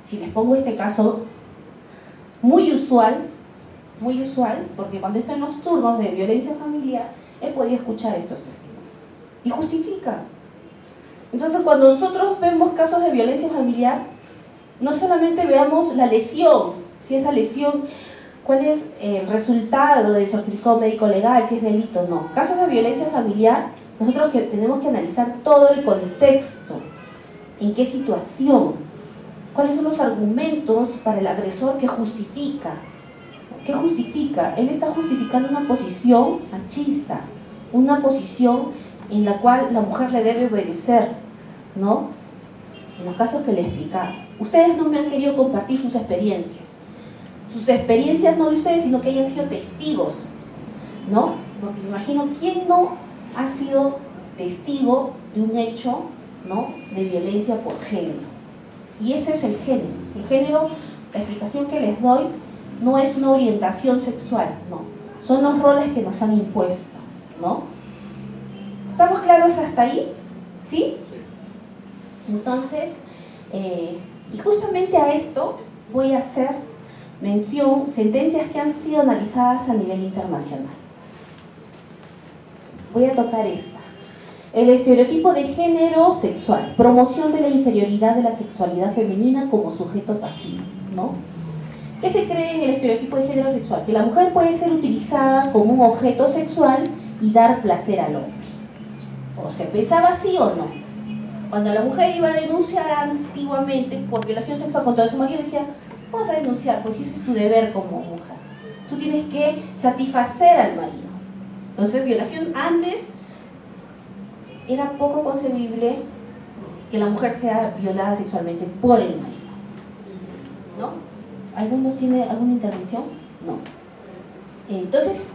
Si les pongo este caso, muy usual, porque cuando estoy en los turnos de violencia familiar, he podido escuchar estos testimonios. Y justifica. Entonces cuando nosotros vemos casos de violencia familiar, no solamente veamos la lesión, si esa lesión, cuál es el resultado del certificado médico legal, si es delito o no. Casos de violencia familiar, nosotros tenemos que analizar todo el contexto, en qué situación, cuáles son los argumentos para el agresor que justifica. ¿Qué justifica? Él está justificando una posición machista, una posición en la cual la mujer le debe obedecer, ¿no? En los casos que le explicaba. Ustedes no me han querido compartir sus experiencias no de ustedes, sino que hayan sido testigos, ¿no? Porque me imagino, ¿quién no ha sido testigo de un hecho, ¿no?, de violencia por género? Y ese es el género. El género, la explicación que les doy, no es una orientación sexual, no. Son los roles que nos han impuesto, ¿no? ¿Estamos claros hasta ahí? ¿Sí? Entonces, y justamente a esto voy a hacer mención, sentencias que han sido analizadas a nivel internacional. Voy a tocar esta. El estereotipo de género sexual, promoción de la inferioridad de la sexualidad femenina como sujeto pasivo, ¿no? ¿Qué se cree en el estereotipo de género sexual? Que la mujer puede ser utilizada como un objeto sexual y dar placer al hombre. ¿O se pensaba así o no? Cuando la mujer iba a denunciar antiguamente por violación sexual contra su marido, decía, vamos a denunciar, pues ese es tu deber como mujer. Tú tienes que satisfacer al marido. Entonces, violación antes era poco concebible que la mujer sea violada sexualmente por el marido, ¿no? ¿Algunos tienen alguna intervención? No. Entonces,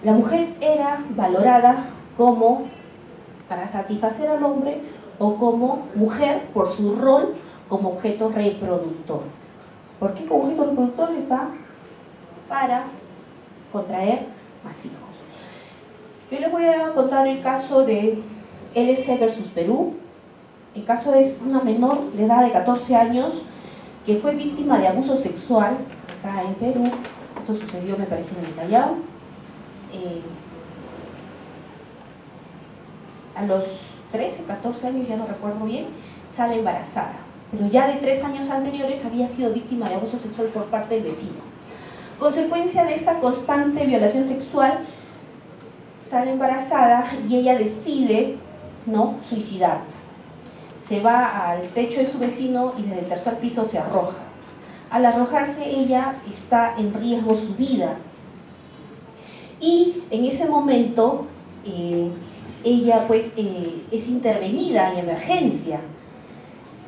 la mujer era valorada como para satisfacer al hombre o como mujer por su rol como objeto reproductor. ¿Por qué como objeto reproductor? Está para contraer más hijos. Yo les voy a contar el caso de LC versus Perú. El caso es una menor de edad de 14 años que fue víctima de abuso sexual acá en Perú. Esto sucedió, me parece, en el Callao. A los 13, 14 años, ya no recuerdo bien, sale embarazada. Pero ya de 3 años anteriores había sido víctima de abuso sexual por parte del vecino. Consecuencia de esta constante violación sexual, sale embarazada y ella decide, ¿no?, suicidarse. Se va al techo de su vecino y desde el 3er piso se arroja. Al arrojarse, ella está en riesgo su vida. Y en ese momento, ella pues es intervenida en emergencia.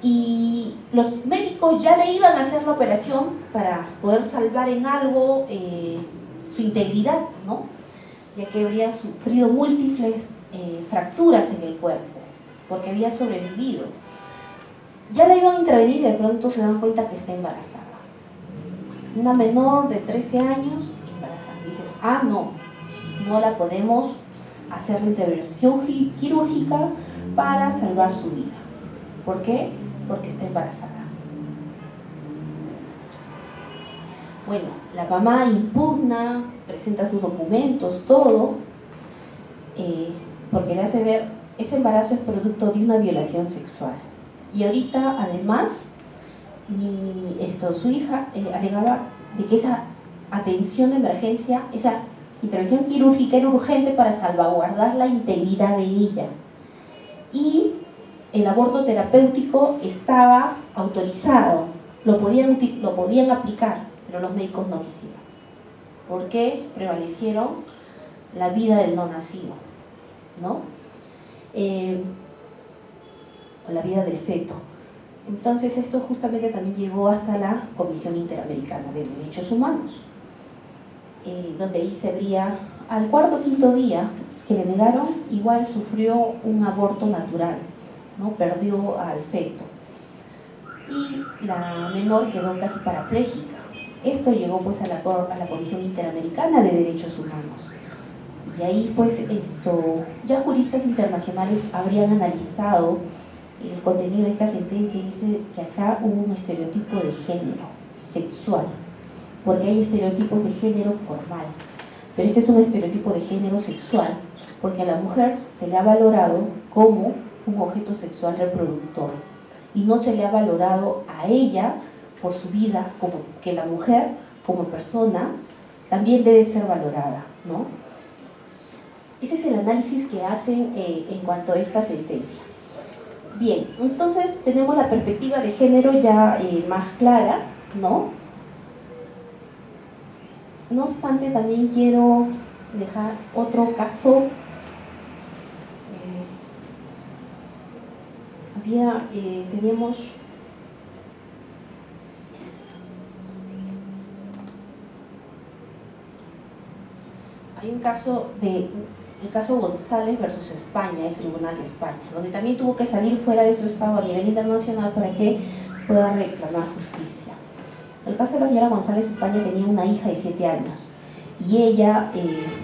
Y los médicos ya le iban a hacer la operación para poder salvar en algo su integridad, ¿no?, ya que habría sufrido múltiples fracturas en el cuerpo, porque había sobrevivido. Ya la iban a intervenir y de pronto se dan cuenta que está embarazada. Una menor de 13 años embarazada. Dicen, no la podemos hacer la intervención quirúrgica para salvar su vida. ¿Por qué? Porque está embarazada. Bueno, la mamá impugna, presenta sus documentos, todo, porque le hace ver, ese embarazo es producto de una violación sexual. Y ahorita, además, su hija alegaba de que esa atención de emergencia, esa intervención quirúrgica era urgente para salvaguardar la integridad de ella. Y el aborto terapéutico estaba autorizado, lo podían aplicar, pero los médicos no quisieron. ¿Por qué? Prevalecieron la vida del no nacido, ¿no? O la vida del feto. Entonces esto justamente también llegó hasta la Comisión Interamericana de Derechos Humanos, donde ahí se abría al 4º o 5º día que le negaron, igual sufrió un aborto natural, ¿no? Perdió al feto y la menor quedó casi parapléjica. Esto llegó pues a la Comisión Interamericana de Derechos Humanos. Y ahí pues ya juristas internacionales habrían analizado el contenido de esta sentencia y dice que acá hubo un estereotipo de género sexual, porque hay estereotipos de género formal, pero este es un estereotipo de género sexual porque a la mujer se le ha valorado como un objeto sexual reproductor y no se le ha valorado a ella por su vida, como que la mujer como persona también debe ser valorada, ¿no? Ese es el análisis que hacen en cuanto a esta sentencia. Bien, entonces tenemos la perspectiva de género ya más clara, ¿no? No obstante, también quiero dejar otro caso. Teníamos hay un caso el caso González versus España, el Tribunal de España, donde también tuvo que salir fuera de su estado a nivel internacional para que pueda reclamar justicia. El caso de la señora González España tenía una hija de 7 años y ella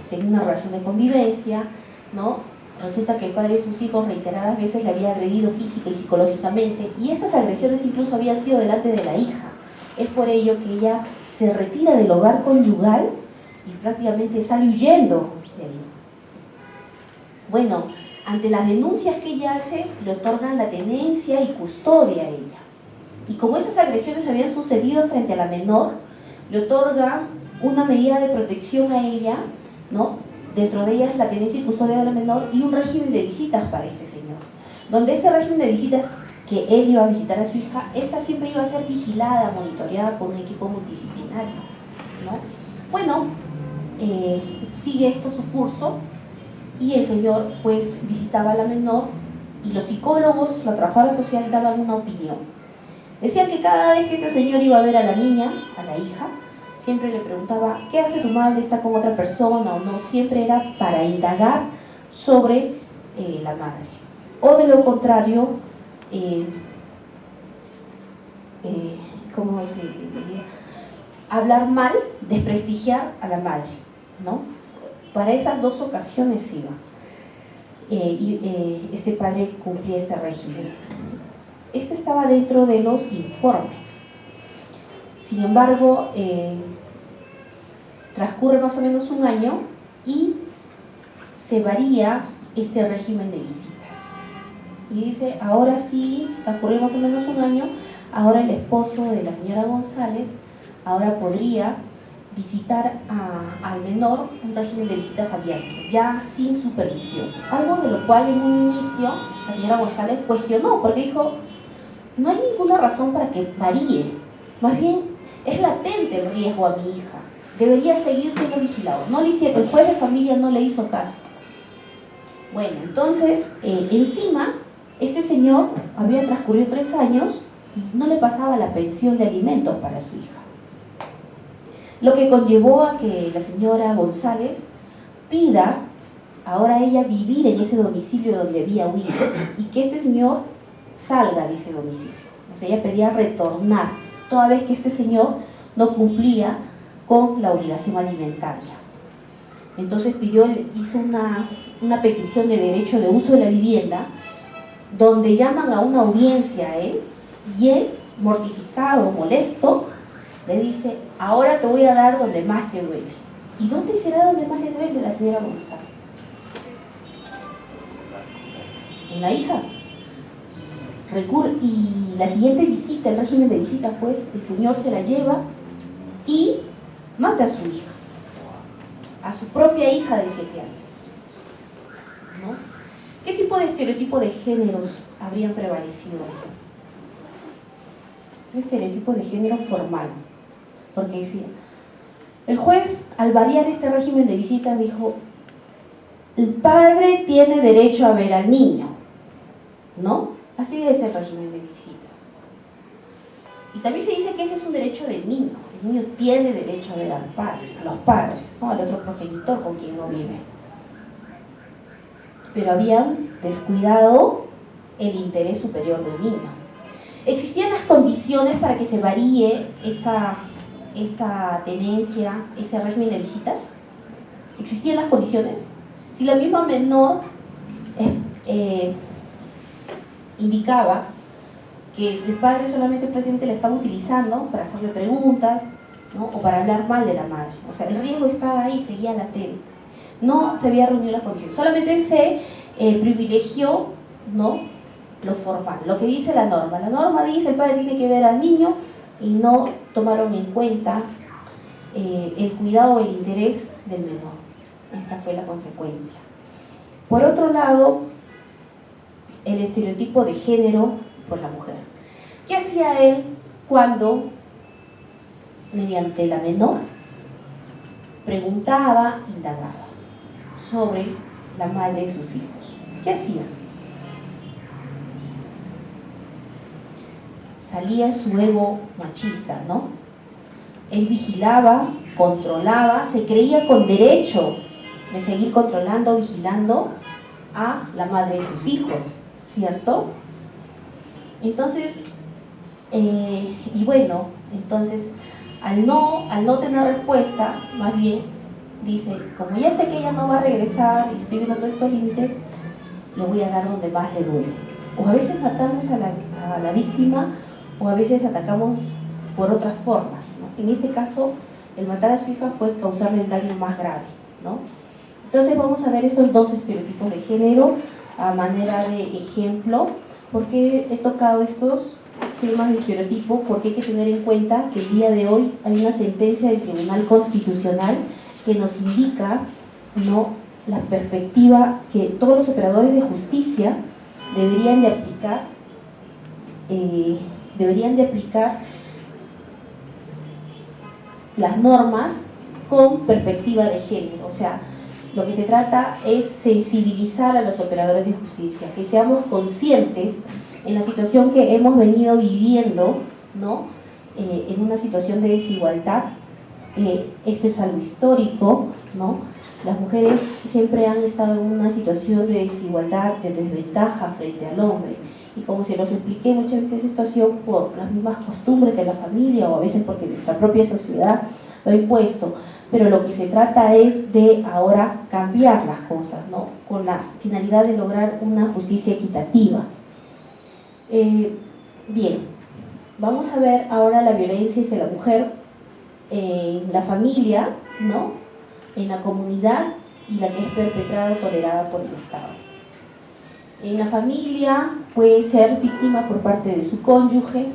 tenía una relación de convivencia, ¿no? Resulta que el padre de sus hijos reiteradas veces le había agredido física y psicológicamente y estas agresiones incluso habían sido delante de la hija. Es por ello que ella se retira del hogar conyugal y prácticamente sale huyendo de ahí. Bueno, ante las denuncias que ella hace, le otorgan la tenencia y custodia a ella. Y como estas agresiones habían sucedido frente a la menor, le otorgan una medida de protección a ella, ¿no? Dentro de ellas la tenencia y custodia de la menor y un régimen de visitas para este señor. Donde este régimen de visitas que él iba a visitar a su hija, esta siempre iba a ser vigilada, monitoreada por un equipo multidisciplinario, ¿no? Bueno, sigue esto su curso y el señor pues visitaba a la menor y los psicólogos, la trabajadora social daban una opinión. Decían que cada vez que este señor iba a ver a la niña, a la hija, siempre le preguntaba, ¿qué hace tu madre? ¿Está con otra persona o no? Siempre era para indagar sobre la madre. O de lo contrario, ¿cómo se diría? Hablar mal, desprestigiar a la madre, ¿no? Para esas dos ocasiones iba. Este padre cumplía este régimen. Esto estaba dentro de los informes. Sin embargo, transcurre más o menos un año y se varía este régimen de visitas. Y dice, ahora sí, transcurrió más o menos un año, ahora el esposo de la señora González ahora podría visitar al menor un régimen de visitas abierto, ya sin supervisión. Algo de lo cual en un inicio la señora González cuestionó, porque dijo, no hay ninguna razón para que varíe, más bien es latente el riesgo a mi hija, debería seguir siendo vigilado. No le hicieron, el juez de familia no le hizo caso. Bueno, entonces, encima, este señor había transcurrido 3 años y no le pasaba la pensión de alimentos para su hija. Lo que conllevó a que la señora González pida ahora ella vivir en ese domicilio donde había huido y que este señor salga de ese domicilio. O sea, ella pedía retornar, toda vez que este señor no cumplía con la obligación alimentaria. Entonces hizo una petición de derecho de uso de la vivienda, donde llaman a una audiencia a él, y él, mortificado, molesto, le dice, ahora te voy a dar donde más te duele. ¿Y dónde será donde más le duele la señora González? En la hija. Y la siguiente visita, el régimen de visita, pues, el señor se la lleva y mata a su hija, a su propia hija de 7 años, ¿no? ¿Qué tipo de estereotipo de géneros habrían prevalecido? Un estereotipo de género formal, porque decía, el juez, al variar este régimen de visitas, dijo, el padre tiene derecho a ver al niño, ¿no? Así es el régimen de visitas. Y también se dice que ese es un derecho del niño. El niño tiene derecho a ver al padre, a los padres, ¿no? Al otro progenitor con quien no vive. Pero habían descuidado el interés superior del niño. Existían las condiciones para que se varíe esa tenencia, ese régimen de visitas? ¿Existían las condiciones? Si la misma menor indicaba que el padre solamente prácticamente la estaba utilizando para hacerle preguntas, ¿no? O para hablar mal de la madre. O sea, el riesgo estaba ahí, seguía latente. No se había reunido las condiciones. Solamente se privilegió, ¿no?, lo formal, lo que dice la norma. La norma dice el padre tiene que ver al niño y no tomaron en cuenta el cuidado o el interés del menor. Esta fue la consecuencia. Por otro lado, el estereotipo de género por la mujer. ¿Qué hacía él cuando, mediante la menor, preguntaba, indagaba sobre la madre de sus hijos? ¿Qué hacía? Salía su ego machista, ¿no? Él vigilaba, controlaba, se creía con derecho de seguir controlando, vigilando a la madre de sus hijos, ¿cierto? Entonces, y bueno, entonces al no tener respuesta, más bien dice, como ya sé que ella no va a regresar y estoy viendo todos estos límites, le voy a dar donde más le duele. O a veces matamos a la víctima, o a veces atacamos por otras formas, ¿no? En este caso, el matar a su hija fue causarle el daño más grave, ¿no? Entonces vamos a ver esos dos estereotipos de género a manera de ejemplo. ¿Por qué he tocado estos temas de estereotipo? Porque hay que tener en cuenta que el día de hoy hay una sentencia del Tribunal Constitucional que nos indica, ¿no?, la perspectiva que todos los operadores de justicia deberían de aplicar las normas con perspectiva de género. O sea, lo que se trata es sensibilizar a los operadores de justicia, que seamos conscientes en la situación que hemos venido viviendo, ¿no?, en una situación de desigualdad, que esto es algo histórico, ¿no? Las mujeres siempre han estado en una situación de desigualdad, de desventaja frente al hombre. Y como se los expliqué, muchas veces esto ha sido por las mismas costumbres de la familia o a veces porque nuestra propia sociedad lo ha impuesto. Pero lo que se trata es de ahora cambiar las cosas, ¿no?, con la finalidad de lograr una justicia equitativa. Bien, vamos a ver ahora la violencia hacia la mujer en la familia, ¿no?, en la comunidad, y la que es perpetrada o tolerada por el Estado. En la familia puede ser víctima por parte de su cónyuge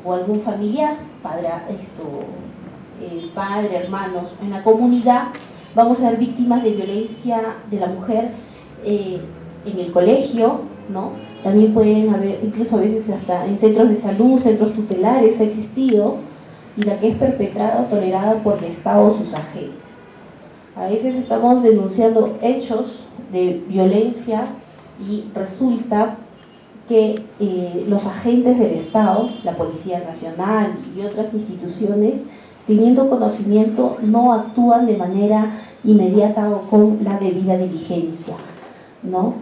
o algún familiar, padre, hermanos. En la comunidad vamos a ver víctimas de violencia de la mujer en el colegio, ¿no? También pueden haber, incluso a veces hasta en centros de salud, centros tutelares ha existido, y la que es perpetrada o tolerada por el Estado o sus agentes. A veces estamos denunciando hechos de violencia y resulta que los agentes del Estado, la Policía Nacional y otras instituciones, teniendo conocimiento, no actúan de manera inmediata o con la debida diligencia, ¿no?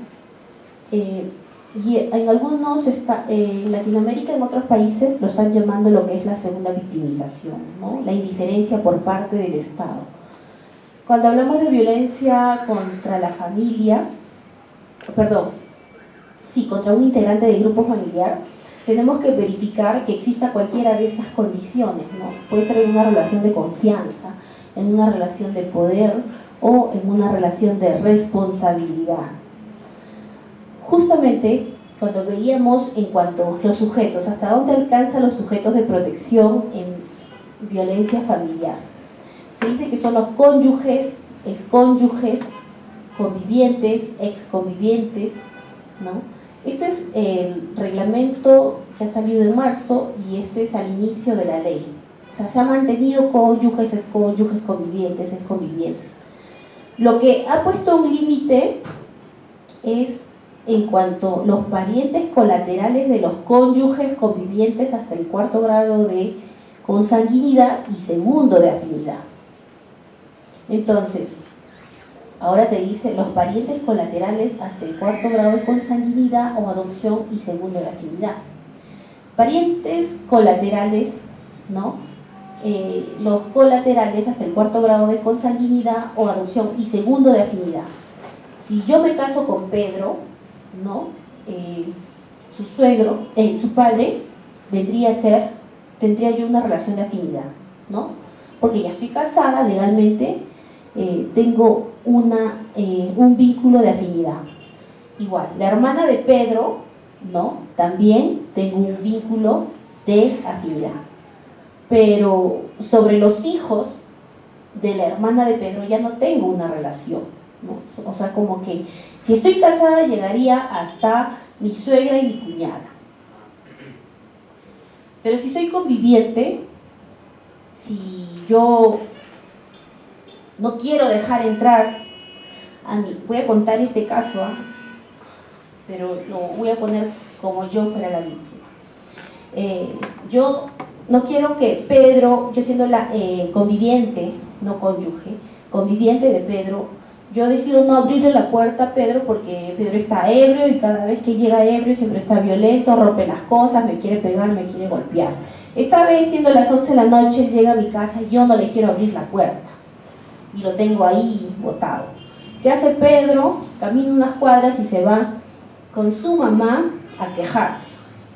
Y en algunos, en Latinoamérica, en otros países, lo están llamando lo que es la segunda victimización, ¿no?, la indiferencia por parte del Estado. Cuando hablamos de violencia contra la familia, contra un integrante del grupo familiar, tenemos que verificar que exista cualquiera de estas condiciones, ¿no? Puede ser en una relación de confianza, en una relación de poder o en una relación de responsabilidad. Justamente cuando veíamos en cuanto a los sujetos, hasta dónde alcanzan los sujetos de protección en violencia familiar. Se dice que son los cónyuges, excónyuges, convivientes, exconvivientes, ¿no? Esto es el reglamento que ha salido en marzo y ese es al inicio de la ley. O sea, se ha mantenido cónyuges, excónyuges, convivientes, exconvivientes. Lo que ha puesto un límite es en cuanto a los parientes colaterales de los cónyuges convivientes hasta el 4º grado de consanguinidad y 2º de afinidad. Entonces, ahora te dice los parientes colaterales hasta el 4º grado de consanguinidad o adopción y 2º de afinidad. Parientes colaterales, ¿no?, los colaterales hasta el 4.º grado de consanguinidad o adopción y 2.º de afinidad. Si yo me caso con Pedro, ¿no? Su suegro, su padre, tendría yo una relación de afinidad, ¿no? Porque ya estoy casada legalmente, tengo un vínculo de afinidad. Igual, la hermana de Pedro, ¿no? También tengo un vínculo de afinidad. Pero sobre los hijos de la hermana de Pedro ya no tengo una relación, ¿no? O sea, como que si estoy casada llegaría hasta mi suegra y mi cuñada. Pero si soy conviviente, si yo no quiero dejar entrar voy a contar este caso, pero lo voy a poner como yo fuera la víctima. Yo no quiero que Pedro, yo siendo la conviviente, no cónyuge, conviviente de Pedro, yo decido no abrirle la puerta a Pedro porque Pedro está ebrio y cada vez que llega ebrio siempre está violento, rompe las cosas, me quiere pegar, me quiere golpear. Esta vez, siendo las 11 de la noche, él llega a mi casa y yo no le quiero abrir la puerta y lo tengo ahí botado. ¿Qué hace Pedro? Camina unas cuadras y se va con su mamá a quejarse.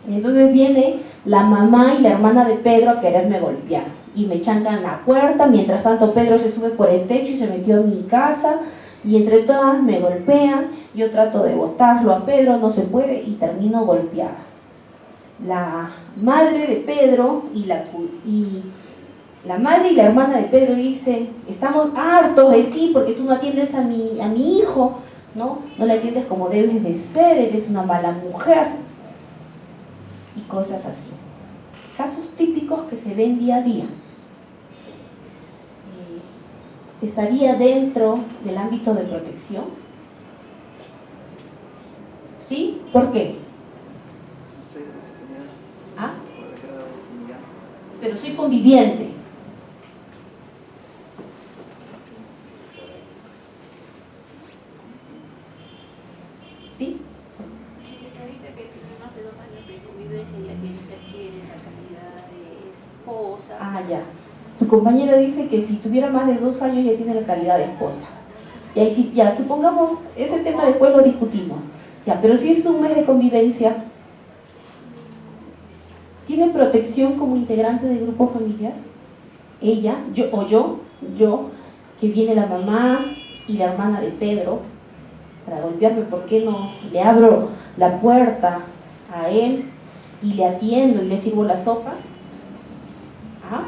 Y entonces viene la mamá y la hermana de Pedro a quererme golpear y me chancan la puerta. Mientras tanto Pedro se sube por el techo y se metió en mi casa y entre todas me golpean. Yo trato de botarlo a Pedro, no se puede y termino golpeada. La madre de Pedro la madre y la hermana de Pedro dicen: estamos hartos de ti porque tú no atiendes a mi hijo, ¿no? No le atiendes como debes de ser, eres una mala mujer. Y cosas así. Casos típicos que se ven día a día. ¿Estaría dentro del ámbito de protección? ¿Sí? ¿Por qué? ¿Ah? Pero soy conviviente. ¿Sí? Si señorita que tiene más de 2 años de convivencia ya tiene la calidad de esposa. Ah, ya. Su compañera dice que si tuviera más de 2 años ya tiene la calidad de esposa. Y ahí sí, ya, supongamos, ese tema después lo discutimos. Ya, pero si es un mes de convivencia, ¿tiene protección como integrante del grupo familiar? Ella, yo, que viene la mamá y la hermana de Pedro para golpearme, ¿por qué no le abro la puerta a él y le atiendo y le sirvo la sopa? ¿Ah?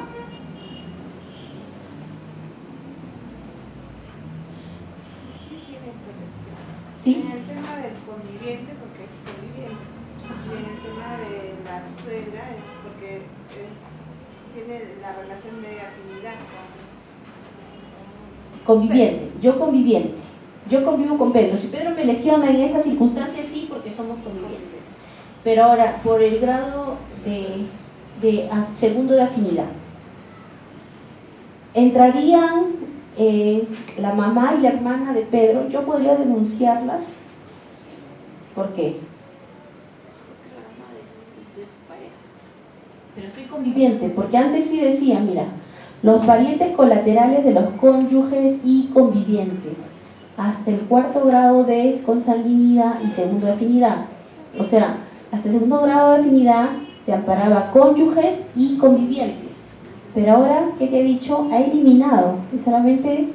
Sí tiene protección. ¿Sí? En el tema del conviviente, porque es conviviente. Y en el tema de la suegra es porque tiene la relación de afinidad Conviviente, yo conviviente. Yo convivo con Pedro. Si Pedro me lesiona en esas circunstancias, sí, porque somos convivientes. Pero ahora, por el grado de segundo de afinidad, entrarían la mamá y la hermana de Pedro. Yo podría denunciarlas. ¿Por qué? Pero soy conviviente, porque antes sí decía, mira, los parientes colaterales de los cónyuges y convivientes, hasta el 4.º grado de consanguinidad y 2.º de afinidad. O sea, hasta el 2.º grado de afinidad te amparaba cónyuges y convivientes. Pero ahora, ¿qué te he dicho? Ha eliminado, y solamente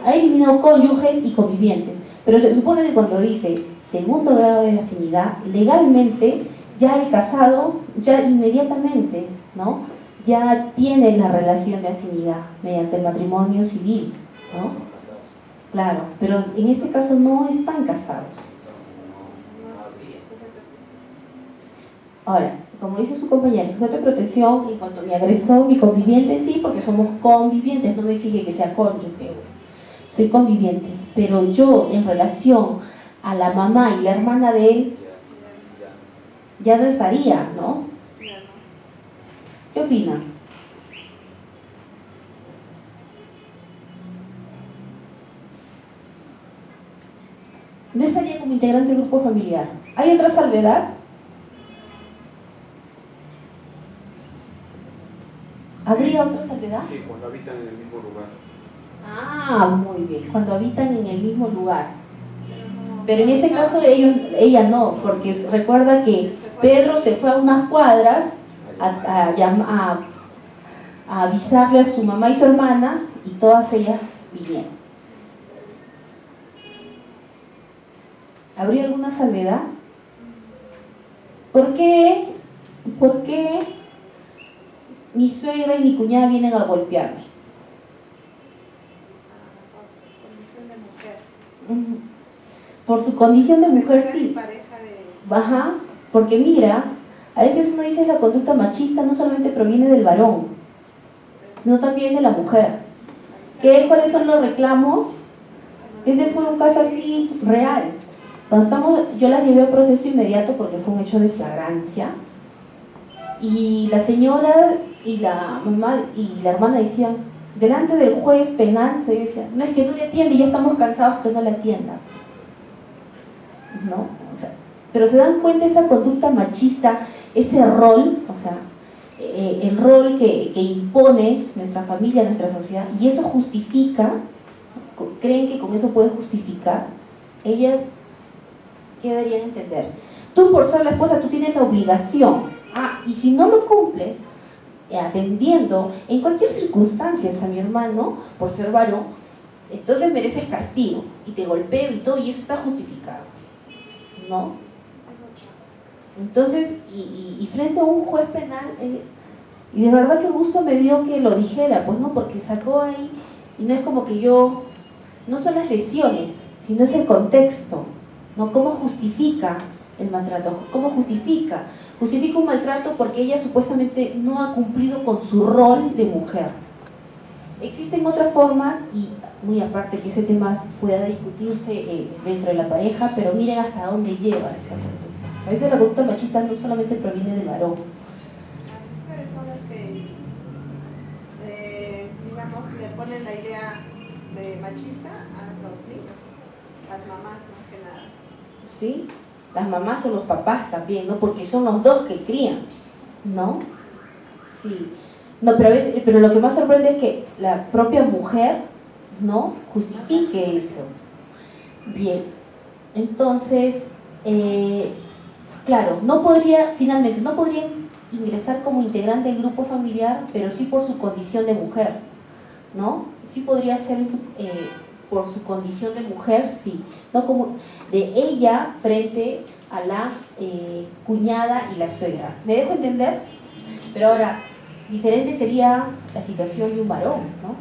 ha eliminado cónyuges y convivientes. Pero se supone que cuando dice 2.º grado de afinidad, legalmente ya el casado, ya inmediatamente, ¿no? Ya tiene la relación de afinidad mediante el matrimonio civil, ¿no? Claro, pero en este caso no están casados. Ahora, como dice su compañera, sujeto de protección en cuanto a mi agresor, mi conviviente, sí, porque somos convivientes, no me exige que sea cónyuge, soy conviviente, pero yo en relación a la mamá y la hermana de él, ya no estaría, ¿no? ¿Qué opinan? No estaría como integrante del grupo familiar. ¿Hay otra salvedad? ¿Habría otra salvedad? Sí, cuando habitan en el mismo lugar. Ah, muy bien, cuando habitan en el mismo lugar. no- Pero en ese caso ella no, porque recuerda que Pedro se fue a unas cuadras a avisarle a su mamá y su hermana y todas ellas vinieron. ¿Habría alguna salvedad? ¿Por qué mi suegra y mi cuñada vienen a golpearme? Condición de mujer. Ujú. Por su condición de mujer, sí. Pareja de... Ajá, porque mira, a veces uno dice la conducta machista no solamente proviene del varón, sino también de la mujer. ¿Cuáles son los reclamos? Este fue un caso así real. Yo las llevé a proceso inmediato porque fue un hecho de flagrancia. Y la señora y la mamá y la hermana decían, delante del juez penal, se decía, no es que no le atiende y ya estamos cansados que no le atienda. ¿No? O sea, pero se dan cuenta esa conducta machista, ese rol, o sea, el rol que impone nuestra familia, nuestra sociedad, y eso justifica, creen que con eso puede justificar, ellas, ¿qué deberían entender? Tú por ser la esposa, tú tienes la obligación, y si no lo cumples, atendiendo en cualquier circunstancia a mi hermano, por ser varón, entonces mereces castigo, y te golpeo y todo, y eso está justificado, ¿no? Entonces, y frente a un juez penal, y de verdad que gusto me dio que lo dijera, pues no, porque sacó ahí, y no es como que no son las lesiones, sino es el contexto, ¿no? ¿Cómo justifica el maltrato? ¿Cómo justifica? Justifica un maltrato porque ella supuestamente no ha cumplido con su rol de mujer. Existen otras formas, y muy aparte que ese tema pueda discutirse dentro de la pareja, pero miren hasta dónde lleva esa conducta. A veces la conducta machista no solamente proviene del varón. Las mujeres son las que, digamos, le ponen la idea de machista a los niños, las mamás más que nada. ¿Sí? Las mamás o los papás también, ¿no? Porque son los dos que crían, ¿no? Sí. No, pero lo que más sorprende es que la propia mujer, ¿no? Justifique eso. Bien. Entonces, claro, finalmente no podría ingresar como integrante del grupo familiar, pero sí por su condición de mujer, ¿no? Sí podría ser por su condición de mujer, sí, no como de ella frente a la cuñada y la suegra. ¿Me dejo entender? Pero ahora, diferente sería la situación de un varón, ¿no?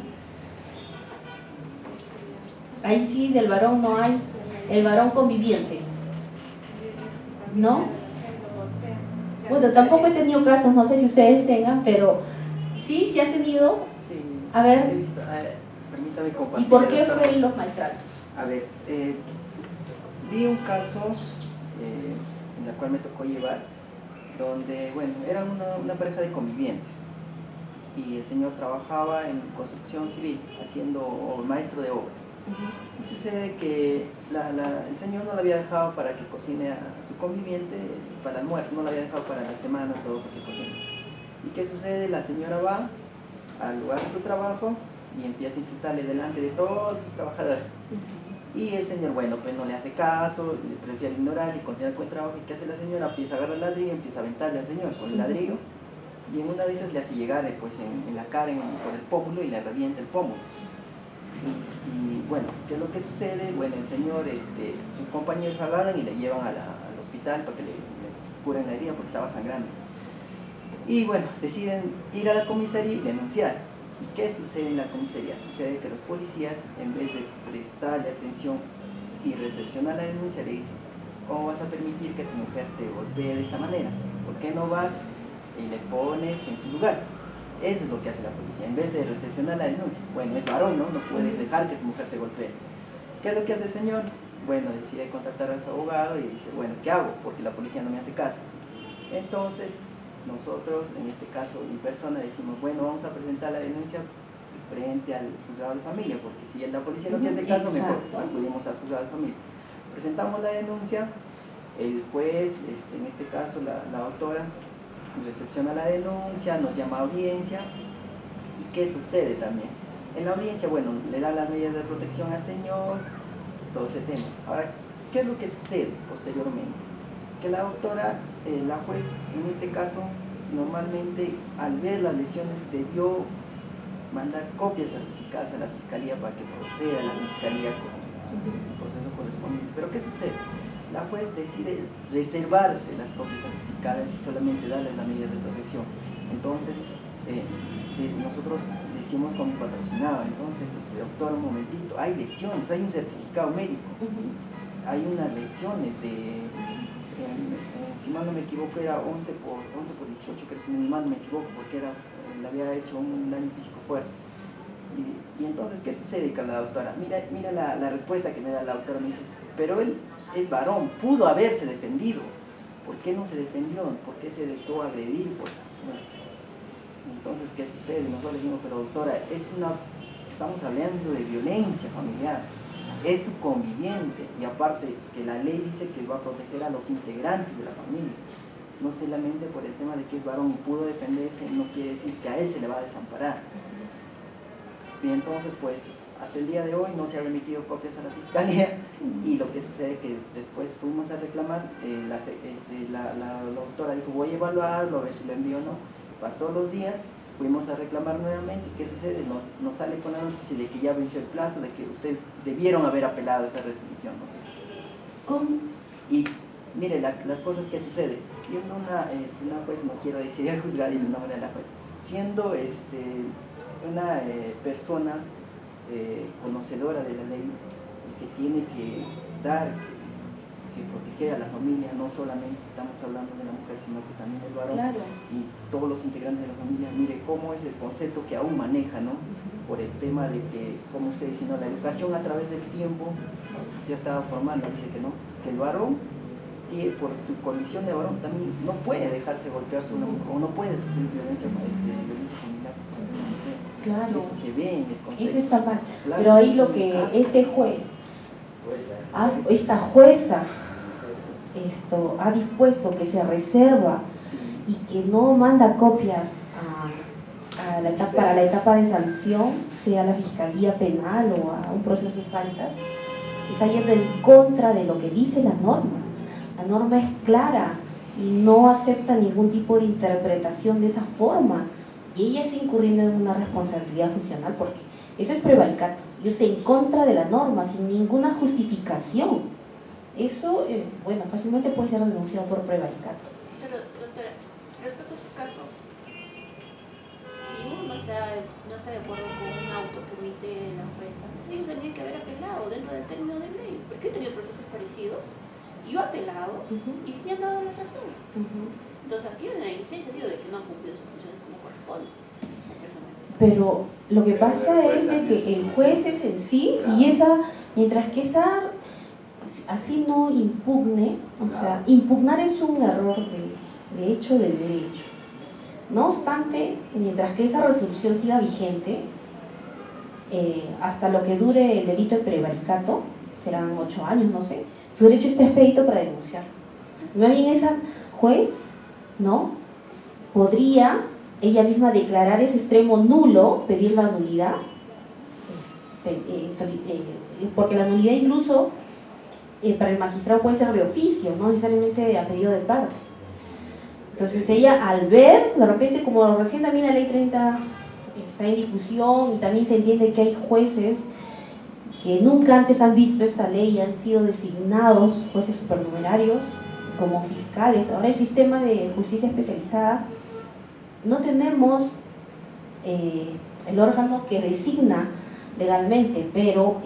Ahí sí, del varón no hay, el varón conviviente, ¿no? Bueno, tampoco he tenido casos, no sé si ustedes tengan, pero sí han tenido. Sí, A ver. he visto, permítame compartir. ¿Y por qué fueron los maltratos? A ver, vi un caso en el cual me tocó llevar, donde, bueno, era una pareja de convivientes y el señor trabajaba en construcción civil, siendo maestro de obras. Y sucede que el señor no le había dejado para que cocine a su conviviente para el almuerzo, no le había dejado para la semana todo para que cocine. ¿Y qué sucede? La señora va al lugar de su trabajo y empieza a insultarle delante de todos sus trabajadores. Y el señor, bueno, pues no le hace caso, le prefiere ignorar y continúa con el trabajo. ¿Y qué hace la señora? Empieza a agarrar el ladrillo y empieza a aventarle al señor con el ladrillo. Y en una de esas le hace llegar pues, en la cara, por el pómulo, y le revienta el pómulo. Y bueno, ¿qué es lo que sucede? Bueno, el señor, sus compañeros agarran y le llevan al hospital para que le curen la herida porque estaba sangrando. Y bueno, deciden ir a la comisaría y denunciar. ¿Y qué sucede en la comisaría? Sucede que los policías, en vez de prestarle atención y recepcionar la denuncia, le dicen: ¿cómo vas a permitir que tu mujer te golpee de esta manera? ¿Por qué no vas y le pones en su lugar? Eso es lo que hace la policía, en vez de recepcionar la denuncia. Bueno, es varón, ¿no? No puedes dejar que tu mujer te golpee. ¿Qué es lo que hace el señor? Bueno, decide contactar a su abogado y dice: bueno, ¿qué hago? Porque la policía no me hace caso. Entonces, nosotros, en este caso, mi persona, decimos: bueno, vamos a presentar la denuncia frente al juzgado de familia, porque si la policía no te hace caso, mejor acudimos al juzgado de familia. Presentamos la denuncia, el juez, en este caso la autora, recepciona la denuncia, nos llama a audiencia ¿Y qué sucede también? En la audiencia, bueno, le da las medidas de protección al señor, todo ese tema. Ahora, ¿qué es lo que sucede posteriormente? Que la doctora, la juez, en este caso, normalmente al ver las lesiones debió mandar copias certificadas a la fiscalía para que proceda la fiscalía con el proceso correspondiente. Pero ¿qué sucede? La juez decide reservarse las copias certificadas y solamente darles la medida de protección. Entonces, nosotros decimos con mi patrocinado, entonces, doctor, un momentito, hay lesiones, hay un certificado médico, hay unas lesiones de, si mal no me equivoco, era 11 por 18, que si mal no me equivoco, porque le había hecho un daño físico fuerte. Y entonces, ¿qué sucede con la doctora? Mira la respuesta que me da la doctora, me dice, pero él es varón, pudo haberse defendido. ¿Por qué no se defendió? ¿Por qué se dejó agredir? Entonces, ¿qué sucede? Nosotros le dijimos, pero doctora, estamos hablando de violencia familiar, es su conviviente, y aparte que la ley dice que va a proteger a los integrantes de la familia, no solamente por el tema de que es varón y pudo defenderse, no quiere decir que a él se le va a desamparar. Y entonces, pues, hasta el día de hoy no se ha remitido copias a la fiscalía, y lo que sucede es que después fuimos a reclamar, la doctora dijo, voy a evaluarlo, a ver si lo envío o no. Pasó los días, fuimos a reclamar nuevamente. ¿Qué sucede? Nos sale con la noticia de que ya venció el plazo, de que ustedes debieron haber apelado esa resolución, ¿no? ¿Cómo? Y mire las cosas que suceden. Siendo una juez, no quiero decir el juzgado y el nombre de la juez, siendo una persona conocedora de la ley, que tiene que dar, que proteger a la familia, no solamente estamos hablando de la mujer, sino que también del varón, Claro. y todos los integrantes de la familia. Mire cómo es el concepto que aún maneja, ¿no? Por el tema de que, como usted dice, ¿no? La educación a través del tiempo se ha estado formando, dice que no, que el varón, por su condición de varón, también no puede dejarse golpear por una mujer, o no puede sufrir violencia familiar. Claro. Eso se ve en el concepto. Eso está mal. Claro. Pero ahí lo que este juez, esta jueza, ha dispuesto que se reserva y que no manda copias para la etapa de sanción, sea la fiscalía penal o a un proceso de faltas, está yendo en contra de lo que dice la norma. La norma es clara y no acepta ningún tipo de interpretación de esa forma, y ella está incurriendo en una responsabilidad funcional, porque eso es prevaricato, irse en contra de la norma sin ninguna justificación. Eso, fácilmente puede ser denunciado por prevaricato. Pero, doctora, respecto a su caso, si uno no está de acuerdo con un auto que emite la jueza, ellos tendrían que haber apelado dentro del término de ley, porque he tenido procesos parecidos, yo he apelado y me han dado la razón. Entonces, aquí hay una negligencia, de que no han cumplido sus funciones como corresponde. Pero lo que pasa es de que el juez es en sí, y mientras que esa así no impugne, o sea, impugnar es un error de hecho del derecho. No obstante, mientras que esa resolución siga vigente, hasta lo que dure el delito de prevaricato, serán 8 años, no sé, su derecho está expedito para denunciar. Y más bien esa juez, ¿no?, podría ella misma declarar ese extremo nulo, pedir la nulidad, porque la nulidad incluso para el magistrado puede ser de oficio, no necesariamente a pedido de parte. Entonces ella, al ver, de repente, como recién también la ley 30 está en difusión, y también se entiende que hay jueces que nunca antes han visto esta ley y han sido designados jueces supernumerarios como fiscales. Ahora el sistema de justicia especializada, no tenemos el órgano que designa legalmente, pero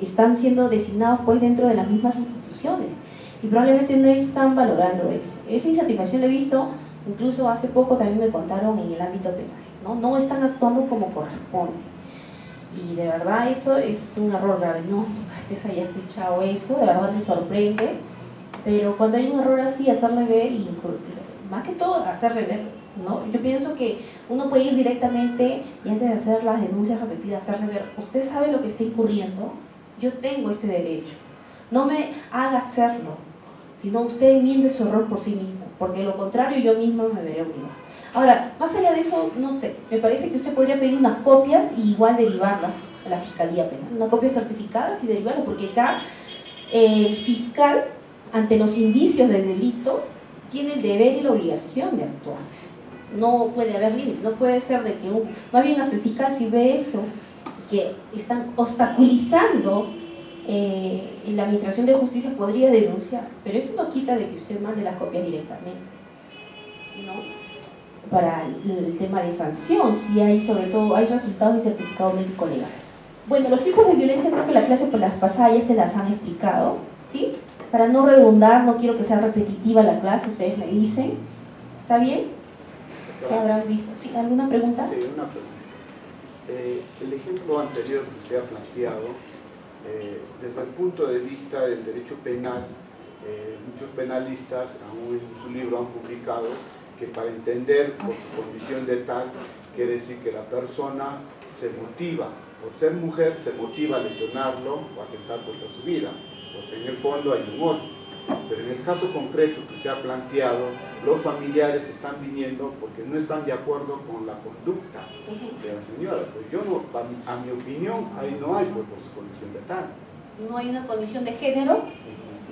están siendo designados pues dentro de las mismas instituciones, y probablemente no están valorando eso. Esa insatisfacción la he visto, incluso hace poco también me contaron en el ámbito penal, no están actuando como corresponde, y de verdad eso es un error grave. Nunca antes había escuchado eso, de verdad me sorprende, pero cuando hay un error así, hacerle ver, y más que todo hacerle ver, ¿no? Yo pienso que uno puede ir directamente y antes de hacer las denuncias repetidas, hacerle ver, usted sabe lo que está incurriendo, yo tengo este derecho, no me haga hacerlo, sino usted enmiende su error por sí mismo. porque de lo contrario yo misma me veré obligada. Ahora, más allá de eso, no sé, me parece que usted podría pedir unas copias y igual derivarlas a la Fiscalía Penal, una copia certificada y derivarlas, porque acá el fiscal, ante los indicios de delito, tiene el deber y la obligación de actuar. No puede haber límite, no puede ser de que más bien hasta el fiscal, si ve eso, que están obstaculizando la administración de justicia, podría denunciar, pero eso no quita de que usted mande las copias directamente, ¿no? Para el tema de sanción, si hay, sobre todo, hay resultados y certificado médico legal. Bueno, los tipos de violencia creo que la clase por las pasadas ya se las han explicado, ¿sí? Para no redundar, no quiero que sea repetitiva la clase, ustedes me dicen, ¿está bien? ¿Se habrán visto? ¿Sí? ¿Alguna pregunta? Sí, una pregunta. El ejemplo anterior que usted ha planteado, desde el punto de vista del derecho penal, muchos penalistas aún en su libro han publicado que para entender por su condición de tal, quiere decir que la persona se motiva, por ser mujer se motiva a lesionarlo o a atentar contra su vida. O sea, en el fondo hay un odio. Pero en el caso concreto que usted ha planteado, los familiares están viniendo porque no están de acuerdo con la conducta de la señora. Pues yo no, a mi opinión, ahí no hay pues, por su condición de tal. No hay una condición de género,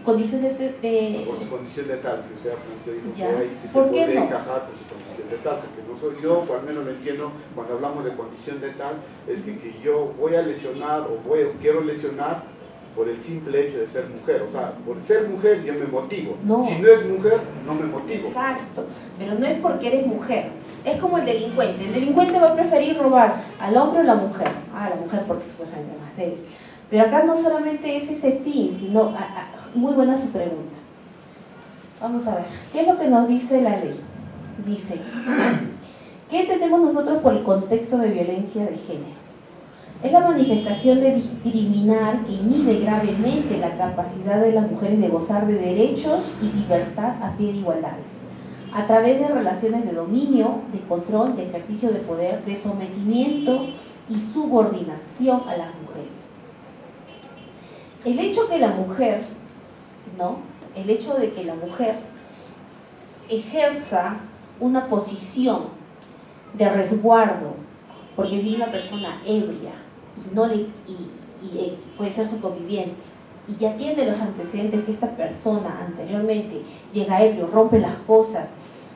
condición de Por su condición de tal, que usted ha planteado, dijo Ya. que ahí sí se ¿Por qué puede no? encajar por su condición de tal, porque no soy yo, o al menos lo entiendo, cuando hablamos de condición de tal, es que yo voy a lesionar o quiero lesionar por el simple hecho de ser mujer. O sea, por ser mujer yo me motivo. No. Si no es mujer, no me motivo. Exacto, pero no es porque eres mujer. Es como el delincuente. El delincuente va a preferir robar al hombre o a la mujer. Ah, la mujer porque es supuestamente más débil. Pero acá no solamente es ese fin, sino... muy buena su pregunta. Vamos a ver, ¿qué es lo que nos dice la ley? Dice, ¿qué entendemos nosotros por el contexto de violencia de género? Es la manifestación de discriminar que inhibe gravemente la capacidad de las mujeres de gozar de derechos y libertad a pie de igualdades, a través de relaciones de dominio, de control, de ejercicio de poder, de sometimiento y subordinación a las mujeres. El hecho que la mujer, ¿no? El hecho de que la mujer ejerza una posición de resguardo porque vive una persona ebria y puede ser su conviviente y ya tiene los antecedentes que esta persona anteriormente llega ebrio, rompe las cosas,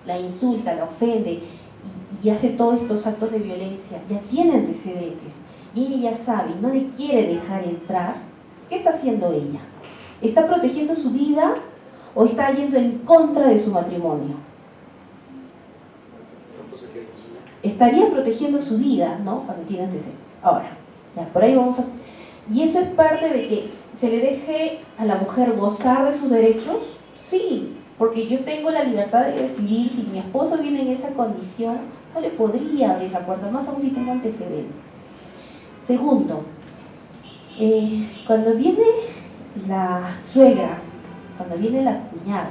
la insulta, la ofende y hace todos estos actos de violencia, ya tiene antecedentes y ella ya sabe y no le quiere dejar entrar. ¿Qué está haciendo ella? ¿Está protegiendo su vida o está yendo en contra de su matrimonio? Estaría protegiendo su vida, ¿no? Cuando tiene antecedentes. Ahora, ya, por ahí vamos a... ¿Y eso es parte de que se le deje a la mujer gozar de sus derechos? Sí, porque yo tengo la libertad de decidir si mi esposo viene en esa condición, no le podría abrir la puerta, más aún si tengo antecedentes. Segundo, cuando viene la suegra, cuando viene la cuñada,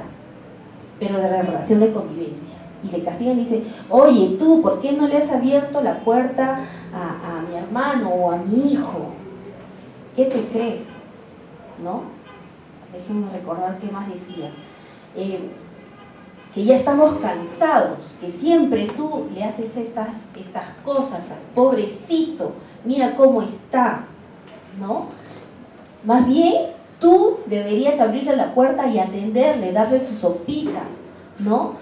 pero de la relación de convivencia, y le castigan y dicen, oye, tú, ¿por qué no le has abierto la puerta a mi hermano o a mi hijo? ¿Qué te crees? ¿No? Déjenme recordar qué más decía. Que ya estamos cansados, que siempre tú le haces estas cosas al pobrecito, mira cómo está, ¿no? Más bien, tú deberías abrirle la puerta y atenderle, darle su sopita, ¿no?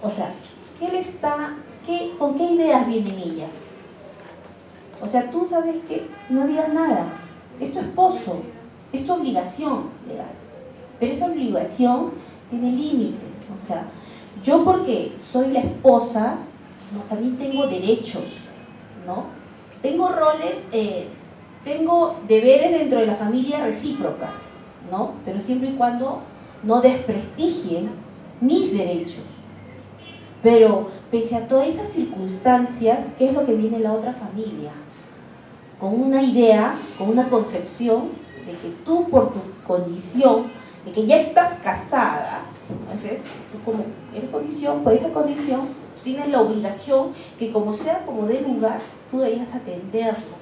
O sea, ¿con qué ideas vienen ellas? O sea, tú sabes que no digas nada, es tu esposo, es tu obligación legal, pero esa obligación tiene límites. O sea, yo porque soy la esposa, ¿no? También tengo derechos, ¿no? Tengo roles, tengo deberes dentro de la familia recíprocas, ¿no? Pero siempre y cuando no desprestigien mis derechos. Pero pese a todas esas circunstancias, ¿qué es lo que viene la otra familia? Con una idea, con una concepción de que tú por tu condición, de que ya estás casada, entonces tú como eres condición, por esa condición, tú tienes la obligación que como sea, como dé lugar, tú deberías atenderlo.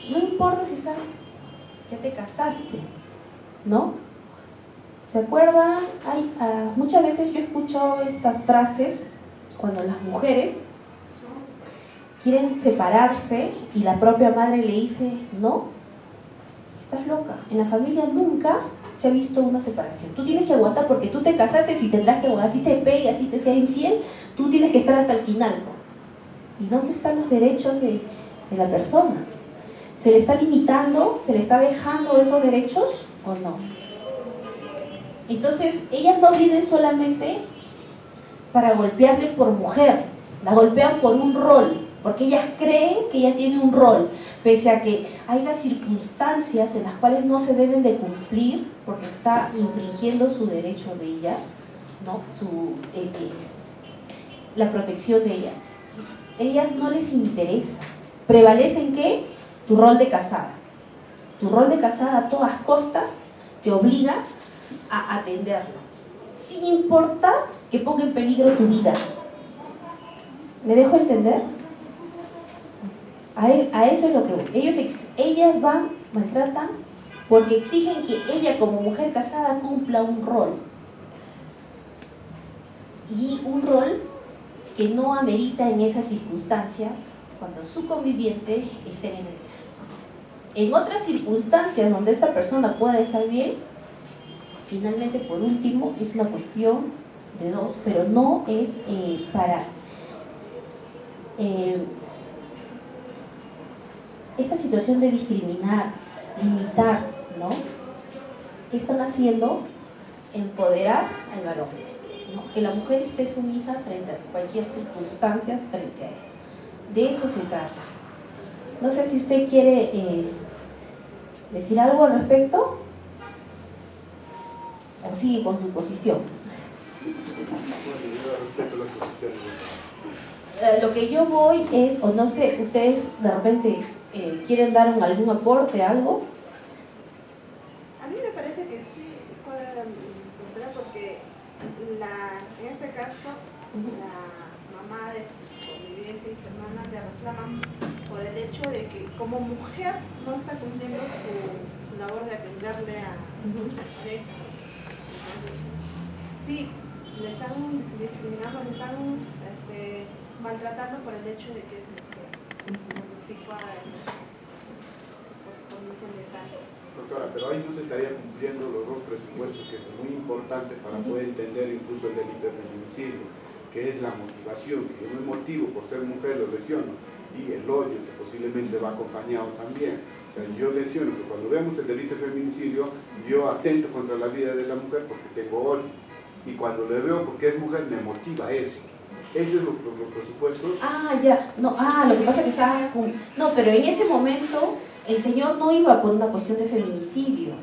No importa si ya te casaste, ¿no? ¿Se acuerdan? Muchas veces yo escucho estas frases cuando las mujeres quieren separarse y la propia madre le dice, no, estás loca, en la familia nunca se ha visto una separación. Tú tienes que aguantar porque tú te casaste y tendrás que aguantar, así te pegue, así te sea infiel, tú tienes que estar hasta el final. ¿Y dónde están los derechos de la persona? ¿Se le está limitando, se le está dejando esos derechos o no? Entonces, ellas no vienen solamente para golpearle por mujer, la golpean por un rol, porque ellas creen que ella tiene un rol, pese a que hay las circunstancias en las cuales no se deben de cumplir, porque está infringiendo su derecho de ella, ¿no? La protección de ella. Ellas no les interesa. Prevalece en ¿qué? Tu rol de casada. Tu rol de casada a todas costas te obliga a atenderlo, sin importar que ponga en peligro tu vida. ¿Me dejo entender? A eso es lo que voy. Ellas van, maltratan, porque exigen que ella como mujer casada cumpla un rol. Y un rol que no amerita en esas circunstancias cuando su conviviente esté en ese. En otras circunstancias donde esta persona pueda estar bien, finalmente, por último, es una cuestión de dos, pero no es para esta situación de discriminar, limitar, ¿no? ¿Qué están haciendo? Empoderar al varón, ¿no? Que la mujer esté sumisa frente a cualquier circunstancia frente a él. De eso se trata. No sé si usted quiere decir algo al respecto o sigue con su posición. Lo que yo voy es, o no sé, ustedes de repente quieren dar algún aporte, algo. A mí me parece que sí puede encontrar, porque en este caso la mamá de su conviviente y su hermana le reclaman por el hecho de que como mujer no está cumpliendo su labor de atenderle a la pareja. Entonces, sí, le están discriminando, le están maltratando por el hecho de que es mujer, situada por su condición de tal. Doctora, pero ahí no se estaría cumpliendo los dos presupuestos que son muy importantes para poder entender incluso el delito de feminicidio, que es la motivación, que yo me motivo por ser mujer, lo lesiono, y el odio, que posiblemente va acompañado también. O sea, yo lesiono, que cuando vemos el delito de feminicidio, yo atento contra la vida de la mujer porque tengo odio, y cuando le veo porque es mujer, me motiva eso. Ellos los presupuestos. Ya, no, lo que pasa es que estaba con... No, pero en ese momento el señor no iba por una cuestión de feminicidio.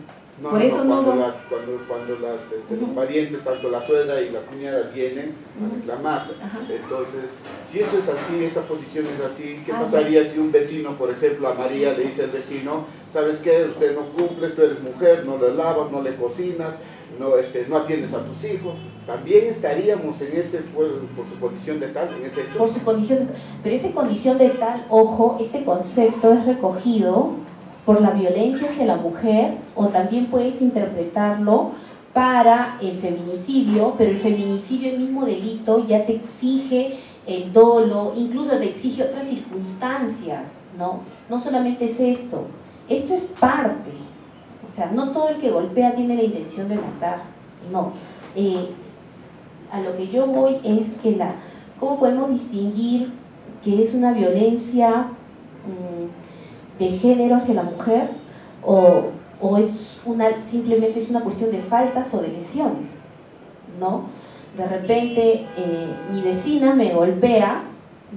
No, por eso no cuando los parientes, tanto la suegra y la cuñada, vienen a reclamar. Entonces, si eso es así, esa posición es así, ¿qué pasaría si un vecino, por ejemplo, a María le dice al vecino, ¿sabes qué? Usted no cumple, tú eres mujer, no le lavas, no le cocinas, no atiendes a tus hijos? También estaríamos en ese, por su condición de tal, en ese hecho. Por su condición de tal. Pero esa condición de tal, ojo, este concepto es recogido por la violencia hacia la mujer, o también puedes interpretarlo para el feminicidio, pero el feminicidio, el mismo delito, ya te exige el dolo, incluso te exige otras circunstancias, ¿no? No solamente es esto es parte. O sea, no todo el que golpea tiene la intención de matar, no. A lo que yo voy es que ¿cómo podemos distinguir que es una violencia de género hacia la mujer o simplemente es una cuestión de faltas o de lesiones, ¿no? De repente mi vecina me golpea,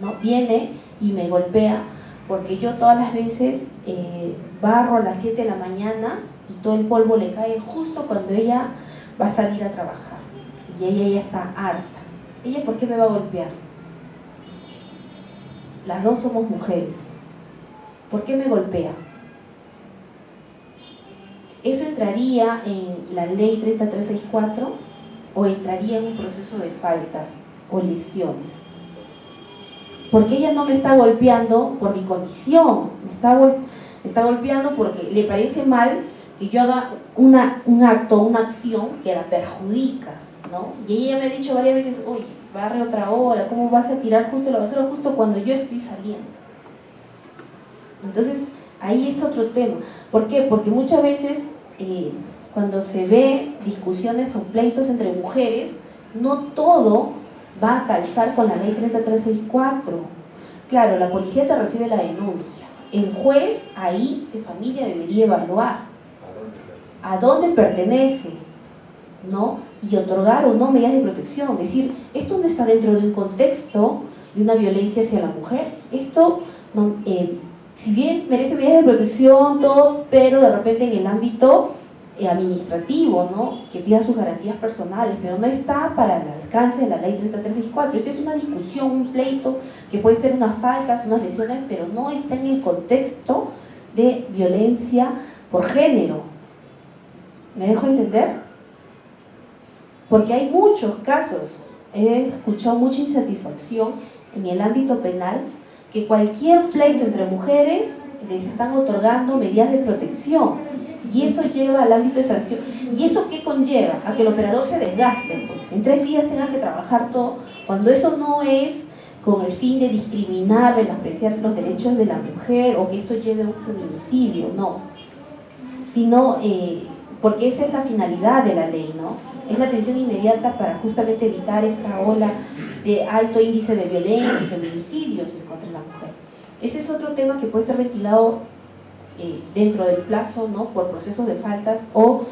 ¿no? Viene y me golpea porque yo todas las veces barro a las 7 de la mañana y todo el polvo le cae justo cuando ella va a salir a trabajar y ella ya está harta. ¿Ella por qué me va a golpear? Las dos somos mujeres. ¿Por qué me golpea? ¿Eso entraría en la ley 3364 o entraría en un proceso de faltas o lesiones? Porque ella no me está golpeando por mi condición, me está golpeando porque le parece mal que yo haga un acto, una acción que la perjudica, ¿no? Y ella me ha dicho varias veces, oye, barre otra hora, ¿cómo vas a tirar justo la basura justo cuando yo estoy saliendo? Entonces, ahí es otro tema. ¿Por qué? Porque muchas veces cuando se ve discusiones o pleitos entre mujeres, no todo va a calzar con la ley 3364. Claro, la policía te recibe la denuncia. El juez ahí de familia debería evaluar a dónde pertenece, ¿no? Y otorgar o no medidas de protección. Decir, esto no está dentro de un contexto de una violencia hacia la mujer. Esto, no, si bien merece medidas de protección, todo, pero de repente en el ámbito administrativo, ¿no? Que pida sus garantías personales, pero no está para el alcance de la ley 3364. Esta es una discusión, un pleito que puede ser unas faltas, unas lesiones, pero no está en el contexto de violencia por género. ¿Me dejo entender? Porque hay muchos casos, he escuchado mucha insatisfacción en el ámbito penal, que cualquier pleito entre mujeres les están otorgando medidas de protección. Y eso lleva al ámbito de sanción. ¿Y eso qué conlleva? A que el operador se desgaste, pues. En 3 días tenga que trabajar todo, cuando eso no es con el fin de discriminar, menospreciar los derechos de la mujer o que esto lleve a un feminicidio, no. Sino porque esa es la finalidad de la ley, ¿no? Es la atención inmediata para justamente evitar esta ola de alto índice de violencia y feminicidios en contra de la mujer. Ese es otro tema que puede ser ventilado dentro del plazo, ¿no? Por procesos de faltas o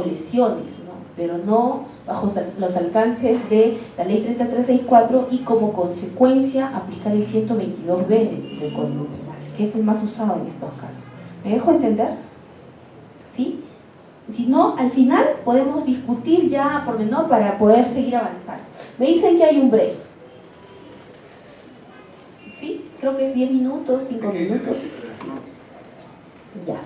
lesiones, ¿no? Pero no bajo los alcances de la ley 3364 y como consecuencia aplicar el 122B del Código Penal, que es el más usado en estos casos. ¿Me dejo entender? ¿Sí? Si no, al final podemos discutir ya por menor para poder seguir avanzando. Me dicen que hay un break. ¿Sí? Creo que es 10 minutos, 5 minutos. Ya.